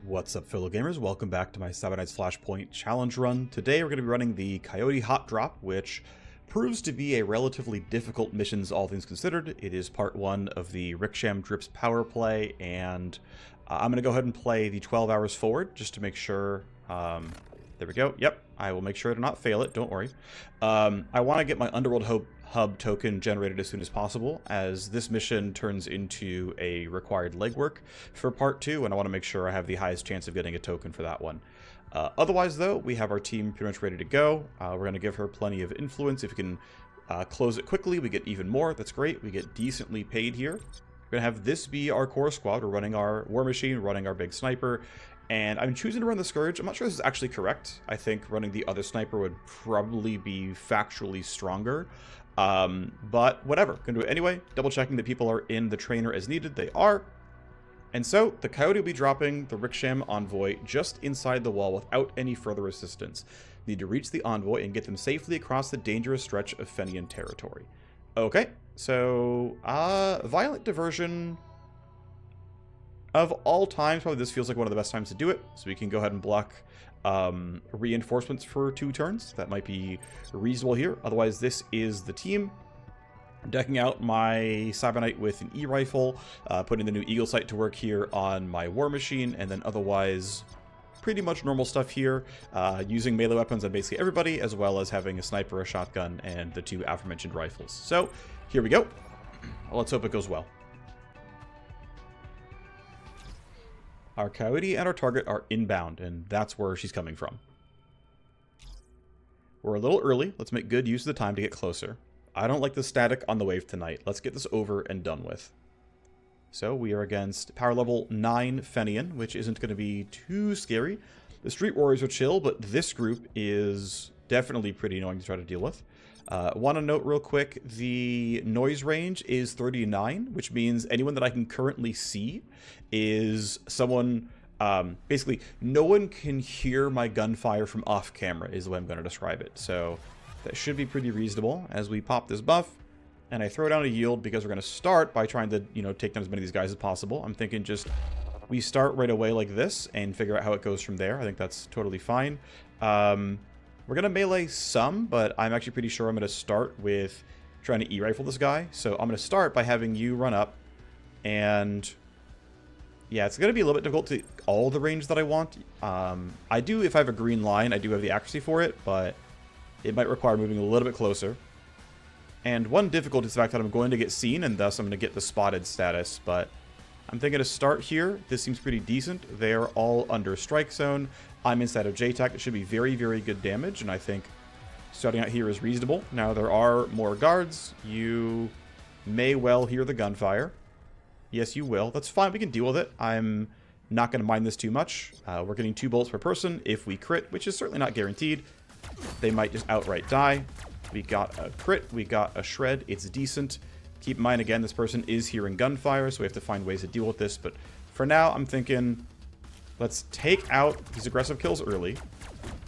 What's up, fellow gamers? Welcome back to my Cyberdecks Flashpoint challenge run. Today we're going to be running the Coyote hot drop, which proves to be a relatively difficult missions, all things considered. It is part 1 of the Ricksham Drips power play, and I'm going to go ahead and play the 12 hours forward just to make sure. There we go. Yep, I will make sure to not fail it, don't worry. I want to get my Underworld Hub token generated as soon as possible, as this mission turns into a required legwork for part 2, and I want to make sure I have the highest chance of getting a token for that one. Otherwise, though, we have our team pretty much ready to go. We're going to give her plenty of influence. If we can close it quickly, we get even more. That's great. We get decently paid here. We're going to have this be our core squad. We're running our War Machine, running our big sniper, and I'm choosing to run the Scourge. I'm not sure this is actually correct. I think running the other sniper would probably be factually stronger. But whatever, gonna do it anyway, double checking that people are in the trainer as needed. They are. And so the Coyote will be dropping the Ricksham envoy just inside the wall without any further assistance. Need to reach the envoy and get them safely across the dangerous stretch of Fenian territory. Okay, so violent diversion of all times, probably this feels like one of the best times to do it, so we can go ahead and block reinforcements for 2 turns. That might be reasonable here. Otherwise, this is the team. Decking out my Assassinate with an E-rifle, putting the new Eagle sight to work here on my War Machine, and then otherwise pretty much normal stuff here, using melee weapons on basically everybody, as well as having a sniper, a shotgun, and the 2 aforementioned rifles. So here we go. Let's hope it goes well. Our Coyote and our target are inbound, and that's where she's coming from. We're a little early. Let's make good use of the time to get closer. I don't like the static on the wave tonight. Let's get this over and done with. So we are against power level 9 Fenian, which isn't going to be too scary. The Street Warriors are chill, but this group is definitely pretty annoying to try to deal with. Want to note real quick, the noise range is 39, which means anyone that I can currently see is someone, basically, no one can hear my gunfire from off camera is the way I'm going to describe it. So that should be pretty reasonable as we pop this buff, and I throw down a yield because we're going to start by trying to, take down as many of these guys as possible. I'm thinking just we start right away like this and figure out how it goes from there. I think that's totally fine. We're going to melee some, but I'm actually pretty sure I'm going to start with trying to E-rifle this guy. So I'm going to start by having you run up. And yeah, it's going to be a little bit difficult to all the range that I want. I do, if I have a green line, I do have the accuracy for it, but it might require moving a little bit closer. And one difficulty is the fact that I'm going to get seen, and thus I'm going to get the spotted status. But I'm thinking to start here. This seems pretty decent. They're all under strike zone. I'm inside of JTAC. It should be very, very good damage, and I think starting out here is reasonable. Now, there are more guards. You may well hear the gunfire. Yes, you will. That's fine. We can deal with it. I'm not going to mind this too much. We're getting 2 bullets per person if we crit, which is certainly not guaranteed. They might just outright die. We got a crit. We got a shred. It's decent. Keep in mind, again, this person is hearing gunfire, so we have to find ways to deal with this. But for now, I'm thinking, let's take out these aggressive kills early.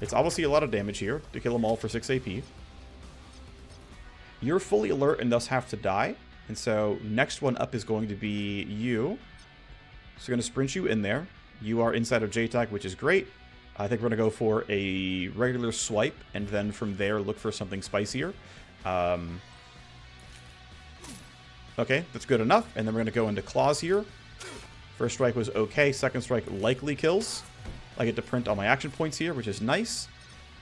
It's obviously a lot of damage here to kill them all for 6 AP. You're fully alert and thus have to die. And so next one up is going to be you. So we're going to sprint you in there. You are inside of JTAG, which is great. I think we're going to go for a regular swipe, and then from there look for something spicier. Okay, that's good enough. And then we're going to go into claws here. First strike was okay. Second strike likely kills. I get to print all my action points here, which is nice.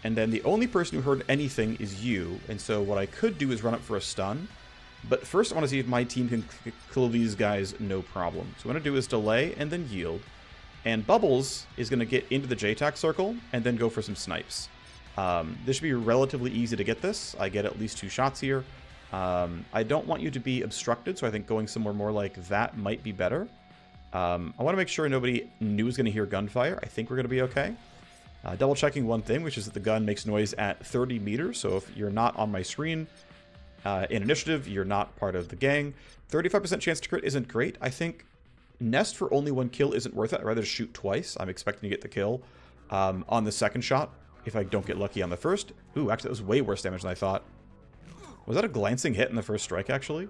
And then the only person who heard anything is you. And so what I could do is run up for a stun. But first I want to see if my team can kill these guys no problem. So what I'm going to do is delay and then yield. And Bubbles is going to get into the JTAC circle and then go for some snipes. This should be relatively easy to get this. I get at least 2 shots here. I don't want you to be obstructed, so I think going somewhere more like that might be better. I want to make sure nobody new is going to hear gunfire. I think we're going to be okay. Double checking one thing, which is that the gun makes noise at 30 meters. So if you're not on my screen in initiative, you're not part of the gang. 35% chance to crit isn't great. I think nest for only 1 kill isn't worth it. I'd rather shoot twice. I'm expecting to get the kill on the second shot if I don't get lucky on the first. Ooh, actually, that was way worse damage than I thought. Was that a glancing hit in the first strike, actually?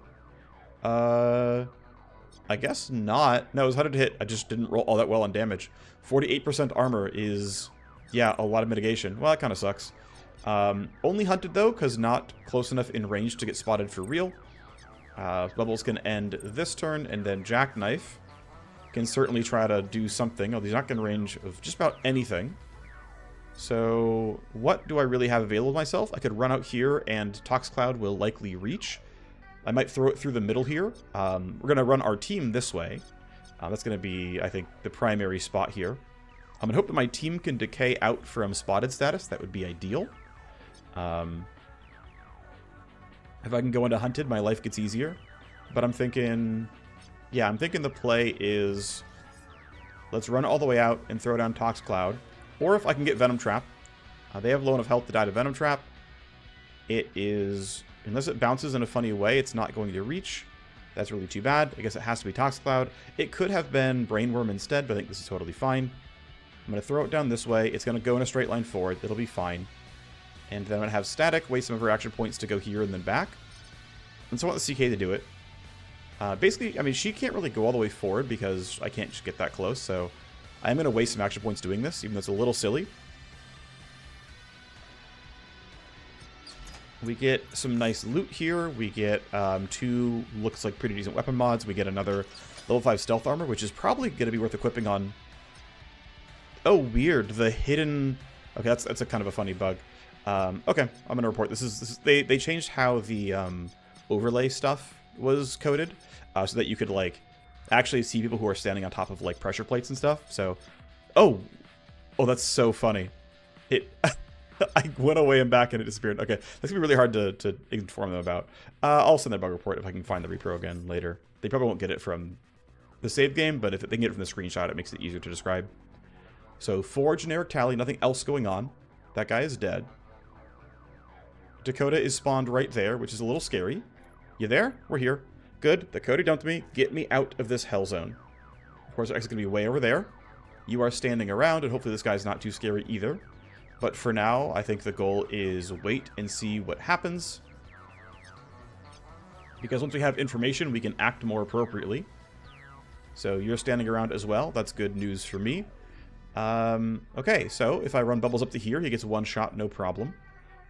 I guess not. No, it was 100 to hit. I just didn't roll all that well on damage. 48% armor is, yeah, a lot of mitigation. Well, that kind of sucks. Only hunted, though, because not close enough in range to get spotted for real. Bubbles can end this turn, and then Jackknife can certainly try to do something. Oh, he's not in range of just about anything. So what do I really have available to myself? I could run out here, and Tox Cloud will likely reach. I might throw it through the middle here. We're going to run our team this way. That's going to be, I think, the primary spot here. I'm going to hope that my team can decay out from spotted status. That would be ideal. If I can go into hunted, my life gets easier. But I'm thinking... Yeah, I'm thinking the play is... Let's run all the way out and throw down Tox Cloud. Or if I can get Venom Trap. They have low enough health to die to Venom Trap. It is... Unless it bounces in a funny way, it's not going to reach. That's really too bad. I guess it has to be Tox Cloud. It could have been Brainworm instead, but I think this is totally fine. I'm going to throw it down this way. It's going to go in a straight line forward. It'll be fine. And then I'm going to have Static waste some of her action points to go here and then back. And so I want the CK to do it. Basically, I mean, she can't really go all the way forward because I can't just get that close. So I am going to waste some action points doing this, even though it's a little silly. We get some nice loot here. We get 2, looks like pretty decent weapon mods. We get another level 5 stealth armor, which is probably going to be worth equipping on... Oh, weird. The hidden... Okay, that's a kind of a funny bug. Okay, I'm going to report. This is they changed how the overlay stuff was coded so that you could, like, actually see people who are standing on top of, like, pressure plates and stuff. So, oh, that's so funny. I went away and back and it disappeared. Okay, that's going to be really hard to inform them about. I'll send their bug report if I can find the repro again later. They probably won't get it from the save game, but if they can get it from the screenshot, it makes it easier to describe. So 4 generic tally, nothing else going on. That guy is dead. Dakota is spawned right there, which is a little scary. You there? We're here. Good. Dakota dumped me. Get me out of this hell zone. Of course, our exit's going to be way over there. You are standing around, and hopefully this guy's not too scary either. But for now, I think the goal is wait and see what happens. Because once we have information, we can act more appropriately. So you're standing around as well. That's good news for me. Okay, so if I run Bubbles up to here, he gets 1 shot, no problem.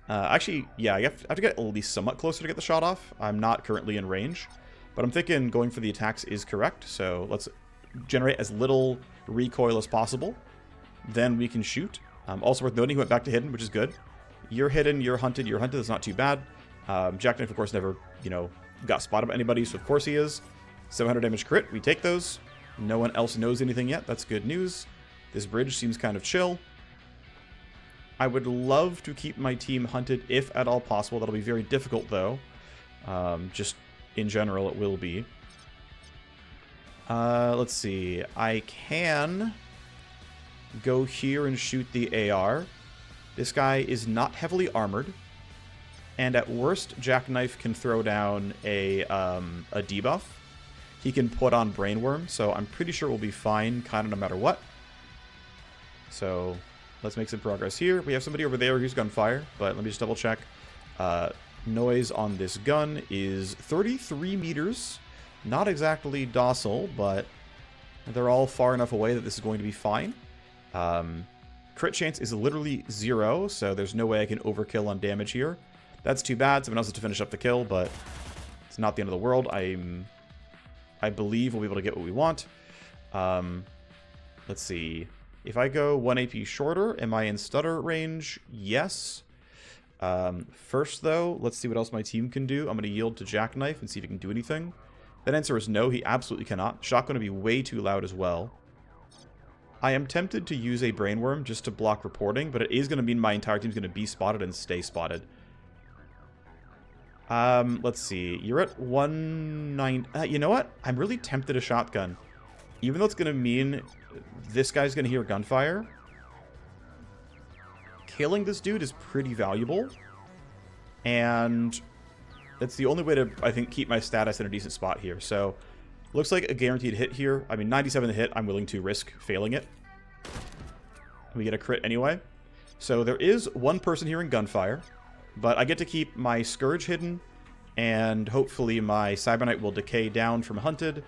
Actually, yeah, I have to get at least somewhat closer to get the shot off. I'm not currently in range. But I'm thinking going for the attacks is correct. So let's generate as little recoil as possible. Then we can shoot. Also worth noting, he went back to hidden, which is good. You're hidden, you're hunted, that's not too bad. Jackknife, of course, never, got spotted by anybody, so of course he is. 700 damage crit, we take those. No one else knows anything yet, that's good news. This bridge seems kind of chill. I would love to keep my team hunted if at all possible. That'll be very difficult, though. Just in general, it will be. Let's see. I can go here and shoot the AR. This guy is not heavily armored. And at worst, Jackknife can throw down a debuff. He can put on Brainworm, so I'm pretty sure we'll be fine, kind of no matter what. So let's make some progress here. We have somebody over there who's gunfire, but let me just double check. Noise on this gun is 33 meters. Not exactly docile, but they're all far enough away that this is going to be fine. Crit chance is literally 0, so there's no way I can overkill on damage here. That's too bad. Someone else has to finish up the kill, but it's not the end of the world. I believe we'll be able to get what we want. Let's see. If I go 1 AP shorter, am I in stutter range? Yes. First, though, let's see what else my team can do. I'm going to yield to Jackknife and see if he can do anything. That answer is no, he absolutely cannot. Shot going to be way too loud as well. I am tempted to use a Brainworm just to block reporting, but it is going to mean my entire team's going to be spotted and stay spotted. Let's see. You're at 190. You know what? I'm really tempted to shotgun. Even though it's going to mean this guy's going to hear gunfire. Killing this dude is pretty valuable. And that's the only way to, I think, keep my status in a decent spot here. So, looks like a guaranteed hit here. I mean, 97 to hit, I'm willing to risk failing it. We get a crit anyway. So there is one person hearing gunfire. But I get to keep my Scourge hidden. And hopefully my Cybernite will decay down from Hunted.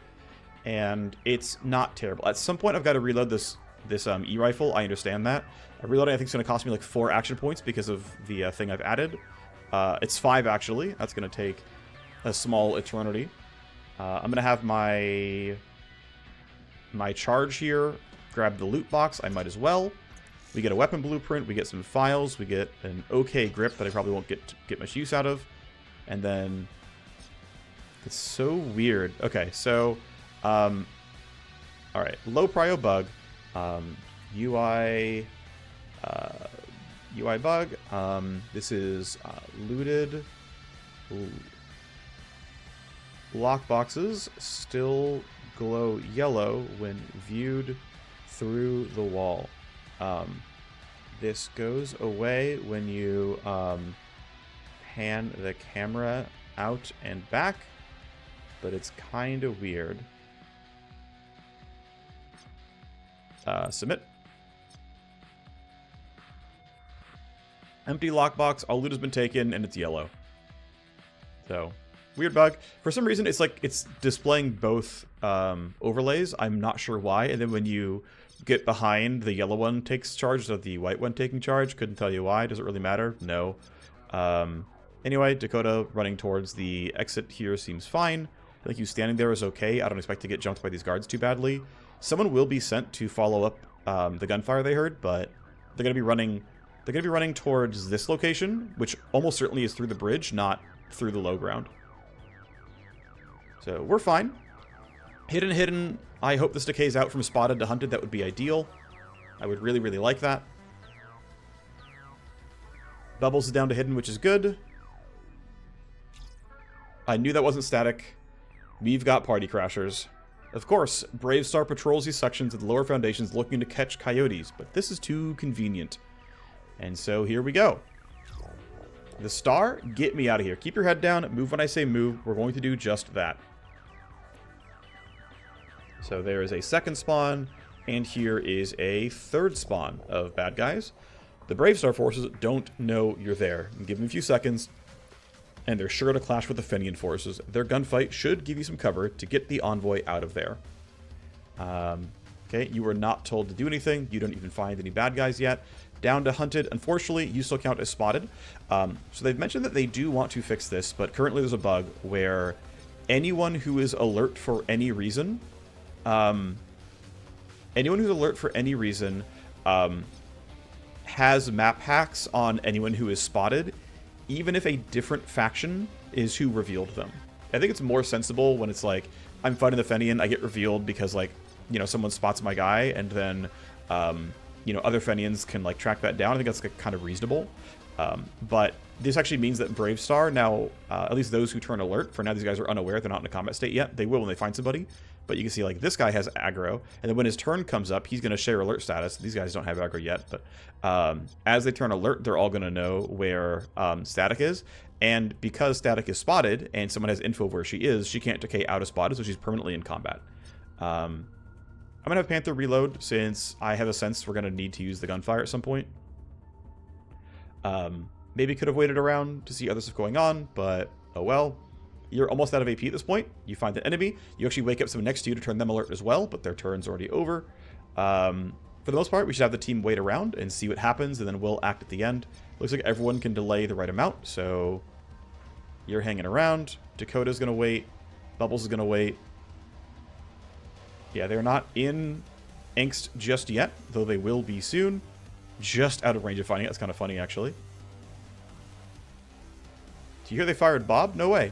and it's not terrible. At some point, I've got to reload this E-rifle. I understand that. Reloading, I think, is going to cost me like 4 action points because of the thing I've added. It's 5, actually. That's going to take a small eternity. I'm going to have my charge here. Grab the loot box. I might as well. We get a weapon blueprint. We get some files. We get an okay grip that I probably won't get much use out of. And then... It's so weird. Okay, so... Alright, low prio bug. UI bug. This is looted. Lock boxes still glow yellow when viewed through the wall. This goes away when you pan the camera out and back, but it's kind of weird. Submit. Empty lockbox. All loot has been taken, and it's yellow. So, weird bug. For some reason, it's like it's displaying both overlays. I'm not sure why. And then when you get behind, the yellow one takes charge, so the white one taking charge. Couldn't tell you why. Does it really matter? No. Anyway, Dakota running towards the exit here seems fine. I think you standing there is okay. I don't expect to get jumped by these guards too badly. Someone will be sent to follow up the gunfire they heard, but they're going to be running. They're going to be running towards this location, which almost certainly is through the bridge, not through the low ground. So we're fine. Hidden. I hope this decays out from spotted to hunted. That would be ideal. I would really, really like that. Bubbles is down to hidden, which is good. I knew that wasn't static. We've got party crashers. Of course, Brave Star patrols these sections of the lower foundations looking to catch coyotes, but this is too convenient. And so here we go. The Star, get me out of here. Keep your head down, move when I say move. We're going to do just that. So there is a second spawn, and here is a third spawn of bad guys. The Brave Star forces don't know you're there. Give them a few seconds, and they're sure to clash with the Fenian forces. Their gunfight should give you some cover to get the envoy out of there. Okay, you were not told to do anything. You don't even find any bad guys yet. Down to hunted. Unfortunately, you still count as spotted. So they've mentioned that they do want to fix this, but currently there's a bug where anyone who is alert for any reason, has map hacks on anyone who is spotted, even if a different faction is who revealed them. I think it's more sensible when it's like, I'm fighting the Fenian, I get revealed because, like, you know, someone spots my guy, and then, you know, other Fenians can, like, track that down. I think that's like, kind of reasonable. But this actually means that Brave Star now, at least those who turn alert, for now these guys are unaware, they're not in a combat state yet. They will when they find somebody. But you can see, like, this guy has aggro, and then when his turn comes up, he's going to share alert status. These guys don't have aggro yet, but as they turn alert, they're all going to know where Static is. And because Static is spotted, and someone has info where she is, she can't decay out of spotted, so she's permanently in combat. I'm going to have Panther reload, since I have a sense we're going to need to use the gunfire at some point. Maybe could have waited around to see other stuff going on, but oh well. You're almost out of AP at this point. You find an enemy. You actually wake up someone next to you to turn them alert as well, but their turn's already over. For the most part, we should have the team wait around and see what happens, and then we'll act at the end. Looks like everyone can delay the right amount, so you're hanging around. Dakota's going to wait. Bubbles is going to wait. Yeah, they're not in angst just yet, though they will be soon. Just out of range of finding it. That's kind of funny, actually. Do you hear they fired Bob? No way.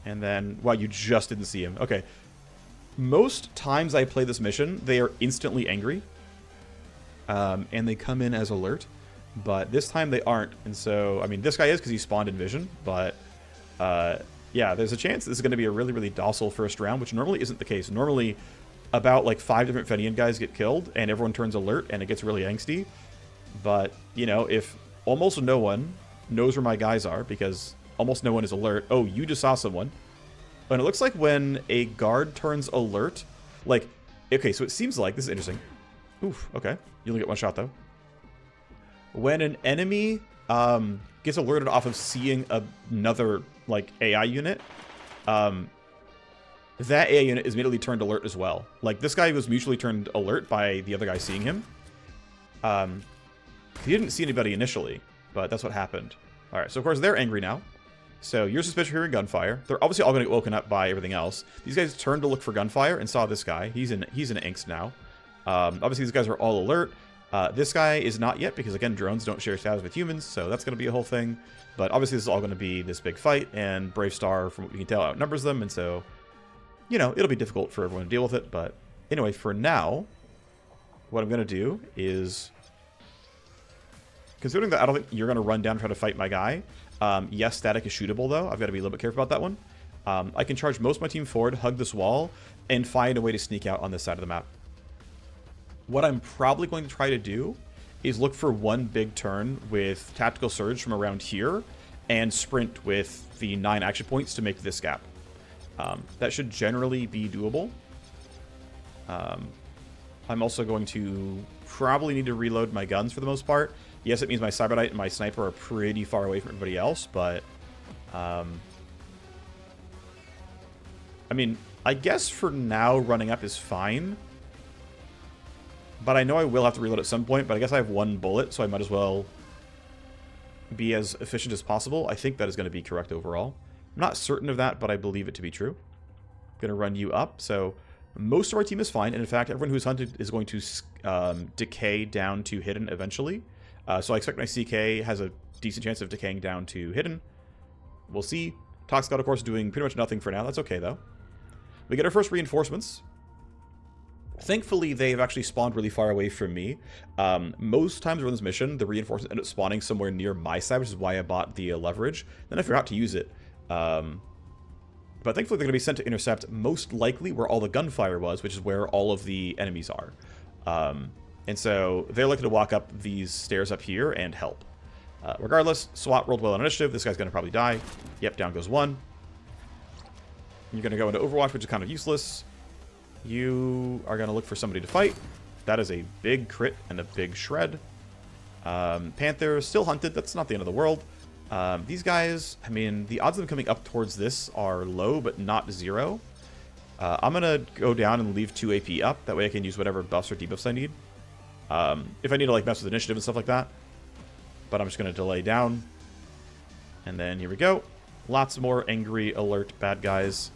And then, wow, you just didn't see him. Okay. Most times I play this mission, they are instantly angry. And they come in as alert. But this time they aren't. And so, I mean, this guy is because he spawned in vision. But, yeah, there's a chance this is going to be a really, really docile first round, which normally isn't the case. Normally, about, like, 5 different Fenian guys get killed, and everyone turns alert, and it gets really angsty. But, you know, if almost no one knows where my guys are, because almost no one is alert. Oh, you just saw someone. And it looks like when a guard turns alert, like, okay, so it seems like, this is interesting. Oof, okay. You only get one shot, though. When an enemy gets alerted off of seeing another, like, AI unit, that AI unit is immediately turned alert as well. Like, this guy was mutually turned alert by the other guy seeing him. He didn't see anybody initially, but that's what happened. Alright, so of course they're angry now. So you're suspicious of hearing gunfire. They're obviously all going to get woken up by everything else. These guys turned to look for gunfire and saw this guy. He's in angst now. Obviously these guys are all alert. This guy is not yet, because again, drones don't share status with humans, so that's going to be a whole thing. But obviously this is all going to be this big fight, and Brave Star, from what we can tell, outnumbers them, and so, you know, it'll be difficult for everyone to deal with it. But anyway, for now, what I'm going to do is, considering that I don't think you're going to run down and try to fight my guy, yes, static is shootable, though. I've got to be a little bit careful about that one. I can charge most of my team forward, hug this wall, and find a way to sneak out on this side of the map. What I'm probably going to try to do is look for one big turn with Tactical Surge from around here and sprint with the 9 action points to make this gap. That should generally be doable. I'm also going to probably need to reload my guns for the most part. Yes, it means my Cyberdite and my Sniper are pretty far away from everybody else, but I mean, I guess for now running up is fine. But I know I will have to reload at some point, but I guess I have 1 bullet, so I might as well be as efficient as possible. I think that is going to be correct overall. I'm not certain of that, but I believe it to be true. I'm going to run you up, so most of our team is fine, and in fact, everyone who's hunted is going to decay down to hidden eventually. So I expect my CK has a decent chance of decaying down to hidden. We'll see. Toxic, of course, doing pretty much nothing for now. That's okay, though. We get our first reinforcements. Thankfully, they've actually spawned really far away from me. Most times around this mission, the reinforcements end up spawning somewhere near my side, which is why I bought the leverage. Then I forgot to use it. But thankfully, they're going to be sent to intercept most likely where all the gunfire was, which is where all of the enemies are. And so they're likely to walk up these stairs up here and help. Regardless, SWAT rolled well on initiative. This guy's going to probably die. Yep, down goes 1. You're going to go into Overwatch, which is kind of useless. You are going to look for somebody to fight. That is a big crit and a big shred. Panther still hunted. That's not the end of the world. These guys, I mean, the odds of them coming up towards this are low, but not 0. I'm going to go down and leave 2 AP up. That way I can use whatever buffs or debuffs I need. If I need to like mess with initiative and stuff like that. But I'm just going to delay down. And then here we go. Lots more angry, alert, bad guys.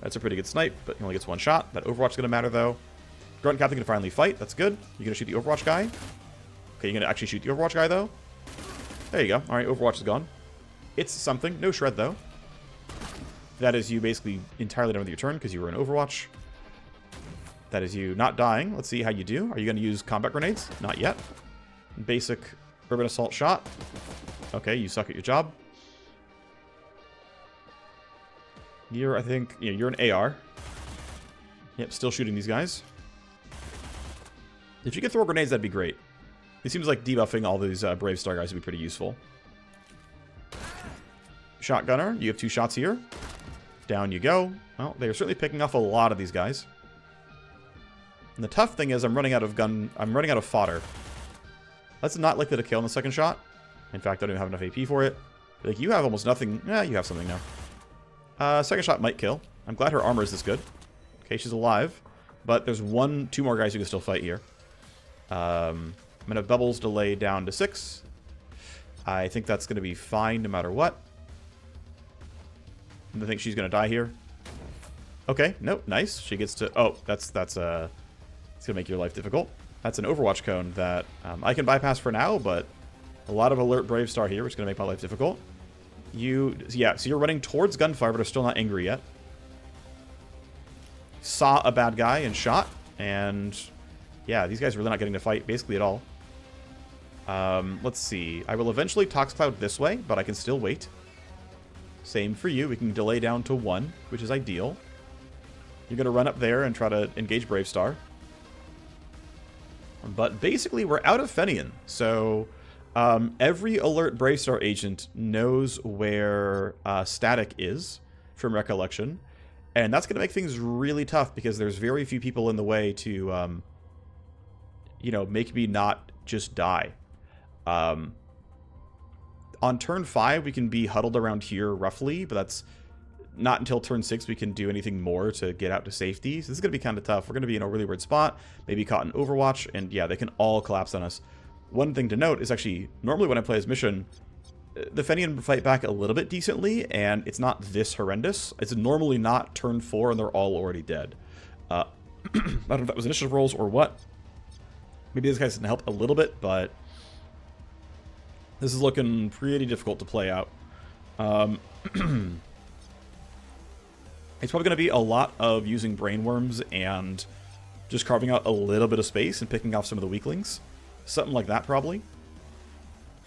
That's a pretty good snipe, but he only gets 1 shot. That Overwatch is going to matter, though. Grunt Captain can finally fight. That's good. You're going to shoot the Overwatch guy. Okay, you're going to actually shoot the Overwatch guy, though. There you go. All right, Overwatch is gone. It's something. No shred, though. That is you basically entirely done with your turn because you were in Overwatch. That is you not dying. Let's see how you do. Are you going to use combat grenades? Not yet. Basic urban assault shot. Okay, you suck at your job. You're, I think, yeah, you're an AR. Yep, still shooting these guys. If you could throw grenades, that'd be great. It seems like debuffing all these Brave Star guys would be pretty useful. Shotgunner, you have 2 shots here. Down you go. Well, they're certainly picking off a lot of these guys. And the tough thing is I'm running out of fodder. That's not likely to kill in the second shot. In fact, I don't even have enough AP for it. Like, you have almost nothing. Yeah, you have something now. Second shot might kill. I'm glad her armor is this good. Okay, she's alive. But there's 2 more guys who can still fight here. I'm going to bubbles delay down to 6. I think that's going to be fine no matter what. I think she's going to die here. Okay, nope, nice. She gets to... Oh, it's going to make your life difficult. That's an Overwatch cone that I can bypass for now, but a lot of alert Brave Star here, which is going to make my life difficult. Yeah, so you're running towards gunfire, but are still not angry yet. Saw a bad guy and shot, and yeah, these guys are really not getting to fight basically at all. Let's see. I will eventually Tox Cloud this way, but I can still wait. Same for you. We can delay down to 1, which is ideal. You're going to run up there and try to engage Brave Star. But basically, we're out of Fenian, so... every alert Brave Star agent knows where static is from recollection, and that's going to make things really tough because there's very few people in the way to, you know, make me not just die. On turn 5, we can be huddled around here roughly, but that's not until turn 6 we can do anything more to get out to safety. So this is going to be kind of tough. We're going to be in a really weird spot, maybe caught in Overwatch, and yeah, they can all collapse on us. One thing to note is actually, normally when I play as mission, the Fenian fight back a little bit decently, and it's not this horrendous. It's normally not turn 4 and they're all already dead. I don't know if that was initiative rolls or what. Maybe these guys can help a little bit, but this is looking pretty difficult to play out. It's probably going to be a lot of using brainworms and just carving out a little bit of space and picking off some of the weaklings. Something like that, probably.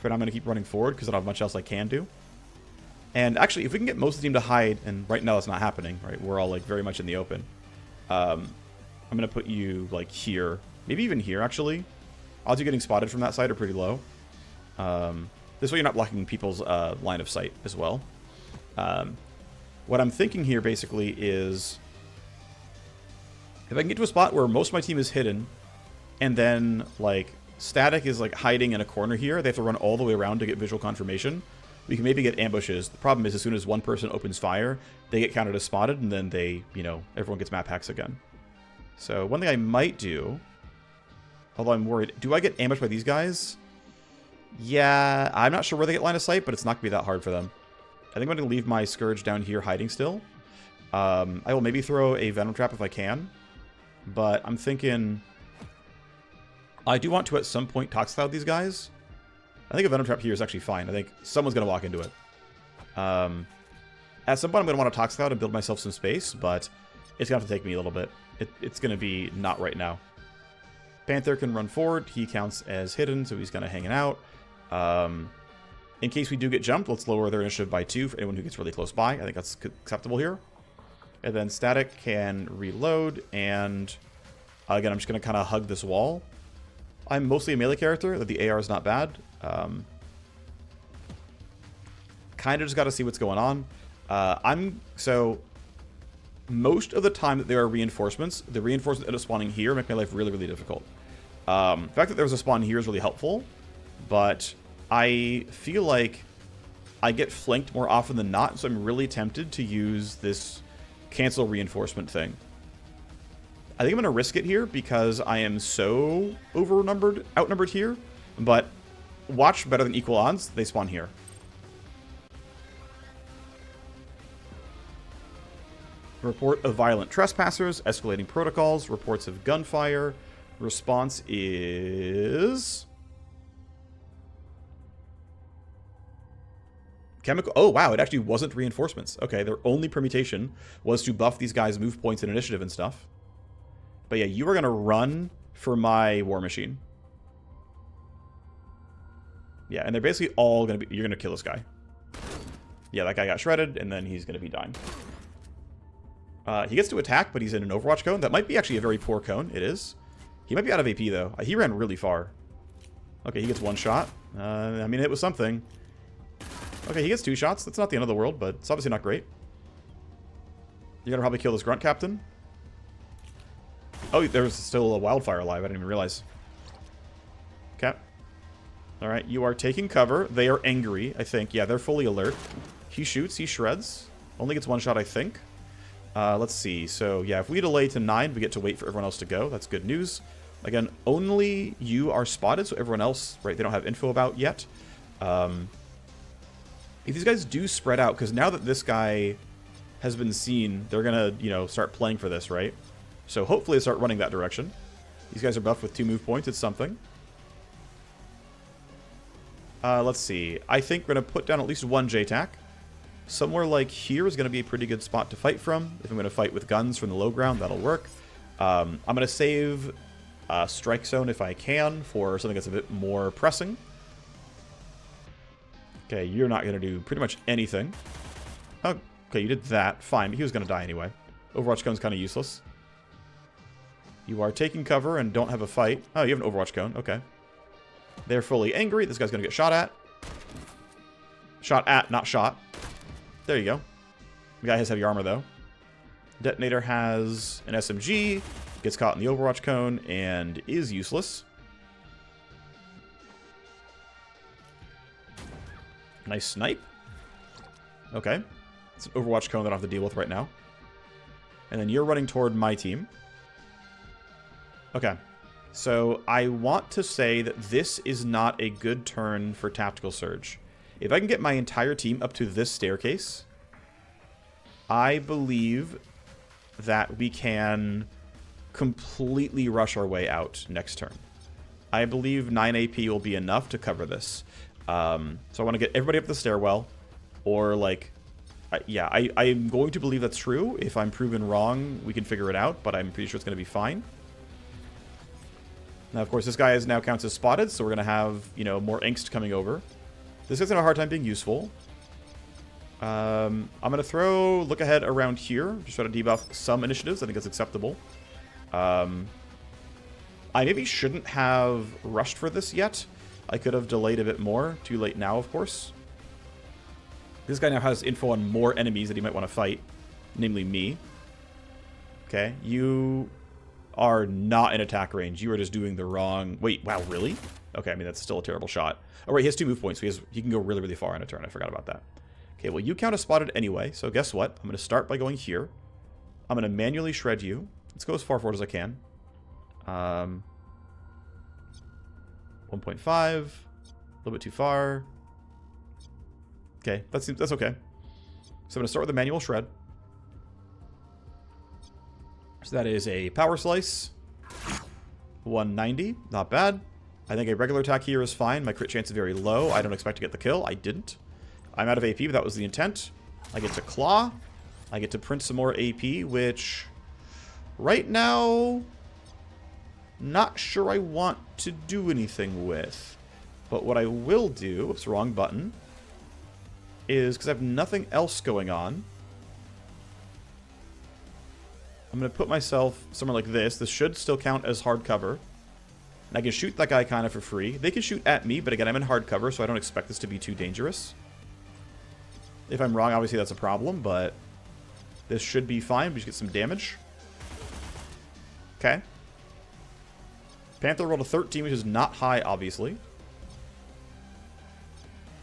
But I'm going to keep running forward because I don't have much else I can do. And actually, if we can get most of the team to hide, and right now that's not happening, right? We're all, like, very much in the open. I'm going to put you, like, here. Maybe even here, actually. Odds of getting spotted from that side are pretty low. This way you're not blocking people's line of sight as well. What I'm thinking here, basically, is if I can get to a spot where most of my team is hidden, and then, like, Static is, like, hiding in a corner here, they have to run all the way around to get visual confirmation, we can maybe get ambushes. The problem is, as soon as one person opens fire, they get counted as spotted, and then they, you know, everyone gets map hacks again. So, one thing I might do, although I'm worried, do I get ambushed by these guys? Yeah, I'm not sure where they get line of sight, but it's not going to be that hard for them. I think I'm going to leave my Scourge down here hiding still. I will maybe throw a Venom Trap if I can. But I'm thinking I do want to at some point Toxic Cloud these guys. I think a Venom Trap here is actually fine. I think someone's going to walk into it. At some point I'm going to want to Toxic Cloud and build myself some space, but it's going to have to take me a little bit. It's going to be not right now. Panther can run forward. He counts as hidden, so he's kind of hanging out. In case we do get jumped, let's lower their initiative by 2 for anyone who gets really close by. I think that's acceptable here. And then Static can reload, and again, I'm just going to kind of hug this wall. I'm mostly a melee character, that the AR is not bad. Kind of just got to see what's going on. So most of the time that there are reinforcements, the reinforcements that end up spawning here make my life really, really difficult. The fact that there was a spawn here is really helpful, but I feel like I get flanked more often than not, so I'm really tempted to use this cancel reinforcement thing. I think I'm going to risk it here because I am so outnumbered here, but watch better than equal odds, they spawn here. Report of violent trespassers, escalating protocols, reports of gunfire. Response is chemical. Oh, wow, it actually wasn't reinforcements. Okay, their only permutation was to buff these guys' move points and initiative and stuff. But yeah, you are going to run for my war machine. Yeah, and they're basically all going to be... You're going to kill this guy. Yeah, that guy got shredded, and then he's going to be dying. He gets to attack, but he's in an Overwatch cone. That might be actually a very poor cone. It is. He might be out of AP, though. He ran really far. Okay, he gets one shot. I mean, it was something. Okay, he gets 2 shots. That's not the end of the world, but it's obviously not great. You're going to probably kill this Grunt Captain. Oh, there's still a Wildfire alive. I didn't even realize. Okay. Alright, you are taking cover. They are angry, I think. Yeah, they're fully alert. He shoots. He shreds. Only gets 1 shot, I think. Let's see. So, yeah, if we delay to 9, we get to wait for everyone else to go. That's good news. Again, only you are spotted, so everyone else, right, they don't have info about yet. If these guys do spread out, because now that this guy has been seen, they're going to, you know, start playing for this, right? So hopefully they start running that direction. These guys are buffed with 2 move points. It's something. Let's see. I think we're going to put down at least 1 JTAC. Somewhere like here is going to be a pretty good spot to fight from. If I'm going to fight with guns from the low ground, that'll work. I'm going to save Strike Zone if I can for something that's a bit more pressing. Okay, you're not going to do pretty much anything. Oh, okay, you did that. Fine, but he was going to die anyway. Overwatch Cone's kind of useless. You are taking cover and don't have a fight. Oh, you have an Overwatch Cone. Okay. They're fully angry. This guy's going to get shot at. Shot at, not shot. There you go. The guy has heavy armor, though. Detonator has an SMG. Gets caught in the Overwatch Cone and is useless. Nice snipe. Okay. It's an Overwatch cone that I don't have to deal with right now. And then you're running toward my team. Okay. So I want to say that this is not a good turn for Tactical Surge. If I can get my entire team up to this staircase, I believe that we can completely rush our way out next turn. I believe 9 AP will be enough to cover this. So I want to get everybody up the stairwell, or like, yeah, I'm going to believe that's true. If I'm proven wrong, we can figure it out, but I'm pretty sure it's going to be fine. Now, of course, this guy now counts as spotted, so we're going to have, you know, more angst coming over. This guy's going to have a hard time being useful. I'm going to throw look ahead around here. Just try to debuff some initiatives. I think that's acceptable. I maybe shouldn't have rushed for this yet. I could have delayed a bit more. Too late now, of course. This guy now has info on more enemies that he might want to fight, namely me. Okay, you are not in attack range. You are just doing the wrong... Wait, wow, really? Okay, I mean, that's still a terrible shot. Oh, right, he has 2 move points, so he can go really, really far in a turn. I forgot about that. Okay, well, you count as spotted anyway, so guess what? I'm going to start by going here. I'm going to manually shred you. Let's go as far forward as I can. 1.5. A little bit too far. Okay, that's okay. So I'm going to start with a manual shred. So that is a power slice. 190. Not bad. I think a regular attack here is fine. My crit chance is very low. I don't expect to get the kill. I didn't. I'm out of AP, but that was the intent. I get to claw. I get to print some more AP, which right now, not sure I want to do anything with. But what I will do, oops, wrong button, is because I have nothing else going on, I'm going to put myself somewhere like this. This should still count as hard cover. And I can shoot that guy kind of for free. They can shoot at me, but again, I'm in hard cover, so I don't expect this to be too dangerous. If I'm wrong, obviously that's a problem, but this should be fine. We should get some damage. Okay. Panther rolled a 13, which is not high, obviously.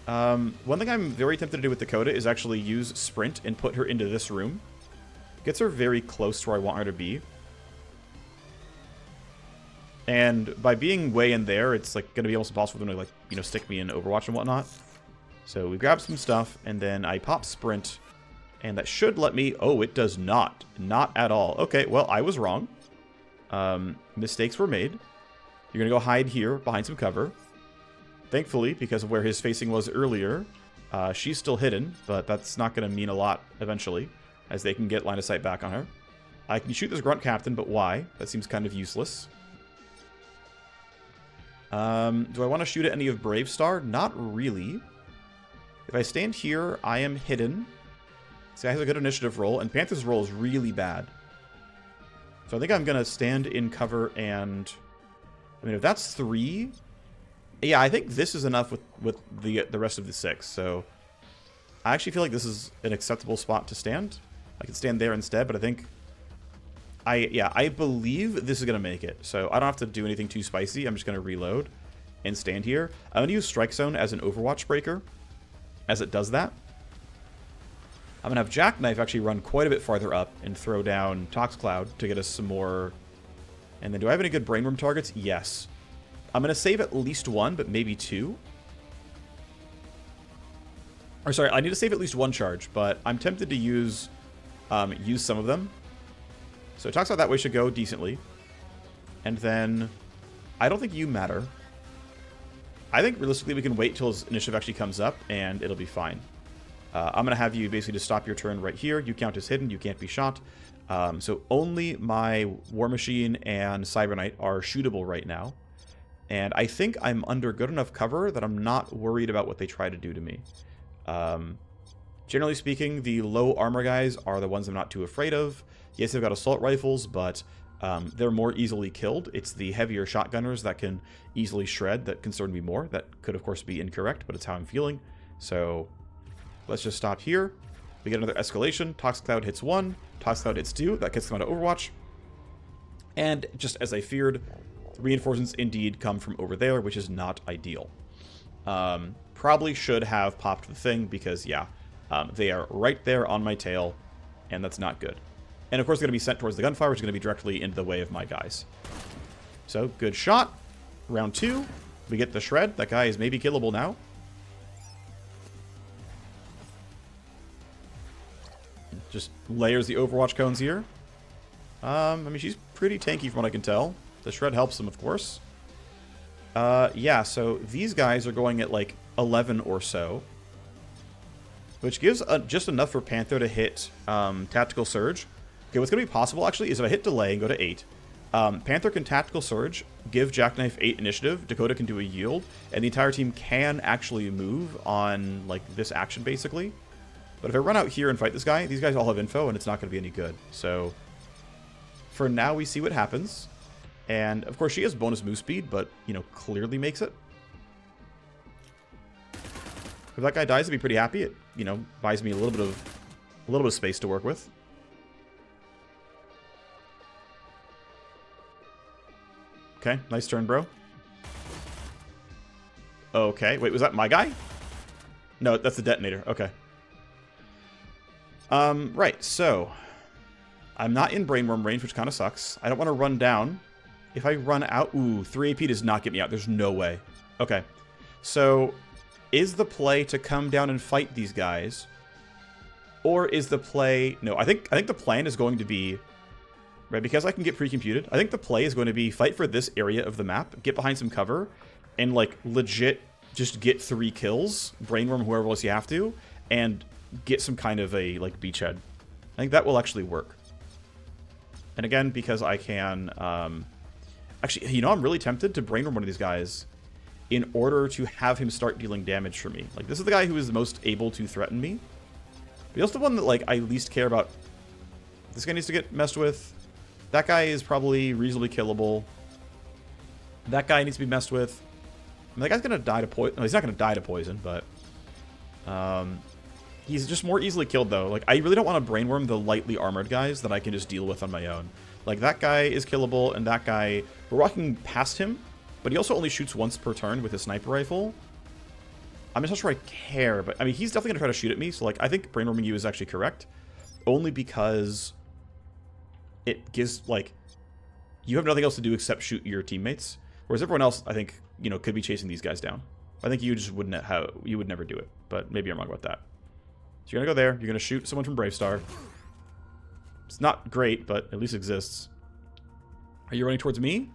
One thing I'm very tempted to do with Dakota is actually use Sprint and put her into this room. Gets her very close to where I want her to be. And by being way in there, it's like going to be almost impossible for them to, like, you know, stick me in Overwatch and whatnot. So we grab some stuff, and then I pop Sprint, and that should let me... Oh, it does not. Not at all. Okay, well, I was wrong. Mistakes were made. You're going to go hide here behind some cover. Thankfully, because of where his facing was earlier, she's still hidden, but that's not going to mean a lot eventually, as they can get line of sight back on her. I can shoot this Grunt Captain, but why? That seems kind of useless. Do I want to shoot at any of Brave Star? Not really. If I stand here, I am hidden. This guy has a good initiative roll, and Panther's roll is really bad. So I think I'm going to stand in cover and... I mean, if that's 3... Yeah, I think this is enough with the rest of the 6, so... I actually feel like this is an acceptable spot to stand. I could stand there instead, but I think... I believe this is going to make it. So I don't have to do anything too spicy. I'm just going to reload and stand here. I'm going to use Strike Zone as an Overwatch breaker, as it does that. I'm going to have Jackknife actually run quite a bit farther up and throw down Tox Cloud to get us some more... And then do I have any good Brain Room targets? Yes. I'm going to save at least 1, but maybe 2. Or sorry, I need to save at least 1 charge, but I'm tempted to use some of them. So Tox Cloud that way should go decently. And then I don't think you matter. I think realistically we can wait till his initiative actually comes up and it'll be fine. I'm going to have you basically just stop your turn right here. You count as hidden. You can't be shot. So only my War Machine and Cyber Knight are shootable right now. And I think I'm under good enough cover that I'm not worried about what they try to do to me. Generally speaking, the low armor guys are the ones I'm not too afraid of. Yes, they've got assault rifles, but they're more easily killed. It's the heavier shotgunners that can easily shred that concern me more. That could, of course, be incorrect, but it's how I'm feeling. So let's just stop here. We get another escalation. Toxic Cloud hits 1. Toxic Cloud hits 2. That gets them out of Overwatch. And just as I feared, reinforcements indeed come from over there, which is not ideal. Probably should have popped the thing because, yeah, They are right there on my tail, and that's not good. And of course, they're going to be sent towards the gunfire, which is going to be directly into the way of my guys. So, good shot. Round 2. We get the shred. That guy is maybe killable now. Just layers the Overwatch cones here. I mean, she's pretty tanky from what I can tell. The shred helps them, of course. Yeah, so these guys are going at like 11 or so. Which gives just enough for Panther to hit Tactical Surge. Okay, what's going to be possible, actually, is if I hit Delay and go to 8, Panther can Tactical Surge, give Jackknife 8 initiative, Dakota can do a yield, and the entire team can actually move on, like, this action, basically. But if I run out here and fight this guy, these guys all have info, and it's not going to be any good. So, for now, we see what happens. And, of course, she has bonus move speed, but, you know, clearly makes it. If that guy dies, I'd be pretty happy. It, you know, buys me a little bit of space to work with. Okay, nice turn, bro. Okay, wait, was that my guy? No, that's the detonator. Okay. Right, so I'm not in brainworm range, which kind of sucks. I don't want to run down. If I run out, ooh, 3 AP does not get me out. There's no way. Okay, so is the play to come down and fight these guys, or is the play? No, I think the plan is going to be, right, because I can get pre-computed, I think the play is going to be fight for this area of the map, get behind some cover, and, like, legit just get 3 kills, brainworm whoever else you have to, and get some kind of a, like, beachhead. I think that will actually work. And again, because I can, actually, you know, I'm really tempted to brainworm one of these guys in order to have him start dealing damage for me. Like, this is the guy who is the most able to threaten me. But he's also the one that, like, I least care about. This guy needs to get messed with. That guy is probably reasonably killable. That guy needs to be messed with. I mean, that guy's going to die to poison. No, he's not going to die to poison, but he's just more easily killed, though. Like, I really don't want to brainworm the lightly armored guys that I can just deal with on my own. Like, that guy is killable, and that guy, we're walking past him, but he also only shoots once per turn with his sniper rifle. I'm just not sure I care, but, I mean, he's definitely going to try to shoot at me, so, like, I think brainworming you is actually correct. Only because it gives, like, you have nothing else to do except shoot your teammates. Whereas everyone else, I think, you know, could be chasing these guys down. I think you just wouldn't have, you would never do it, but maybe I'm wrong about that. So you're going to go there, you're going to shoot someone from Bravestar. It's not great, but at least exists. Are you running towards me?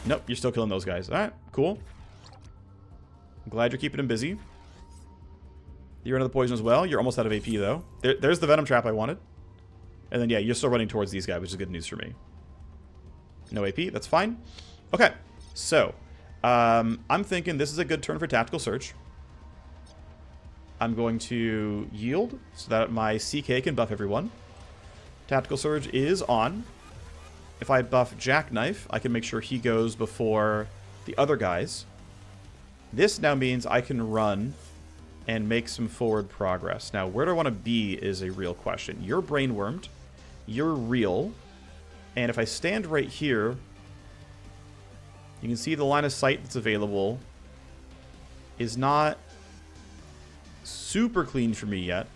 Nope, you're still killing those guys. Alright, cool. I'm glad you're keeping him busy. You're into the poison as well. You're almost out of AP, though. There's the Venom Trap I wanted. And then, yeah, you're still running towards these guys, which is good news for me. No AP, that's fine. Okay, so I'm thinking this is a good turn for Tactical Search. I'm going to yield so that my CK can buff everyone. Tactical Surge is on. If I buff Jackknife, I can make sure he goes before the other guys. This now means I can run and make some forward progress. Now, where do I want to be is a real question. You're brainwormed. You're real. And if I stand right here, you can see the line of sight that's available is not super clean for me yet.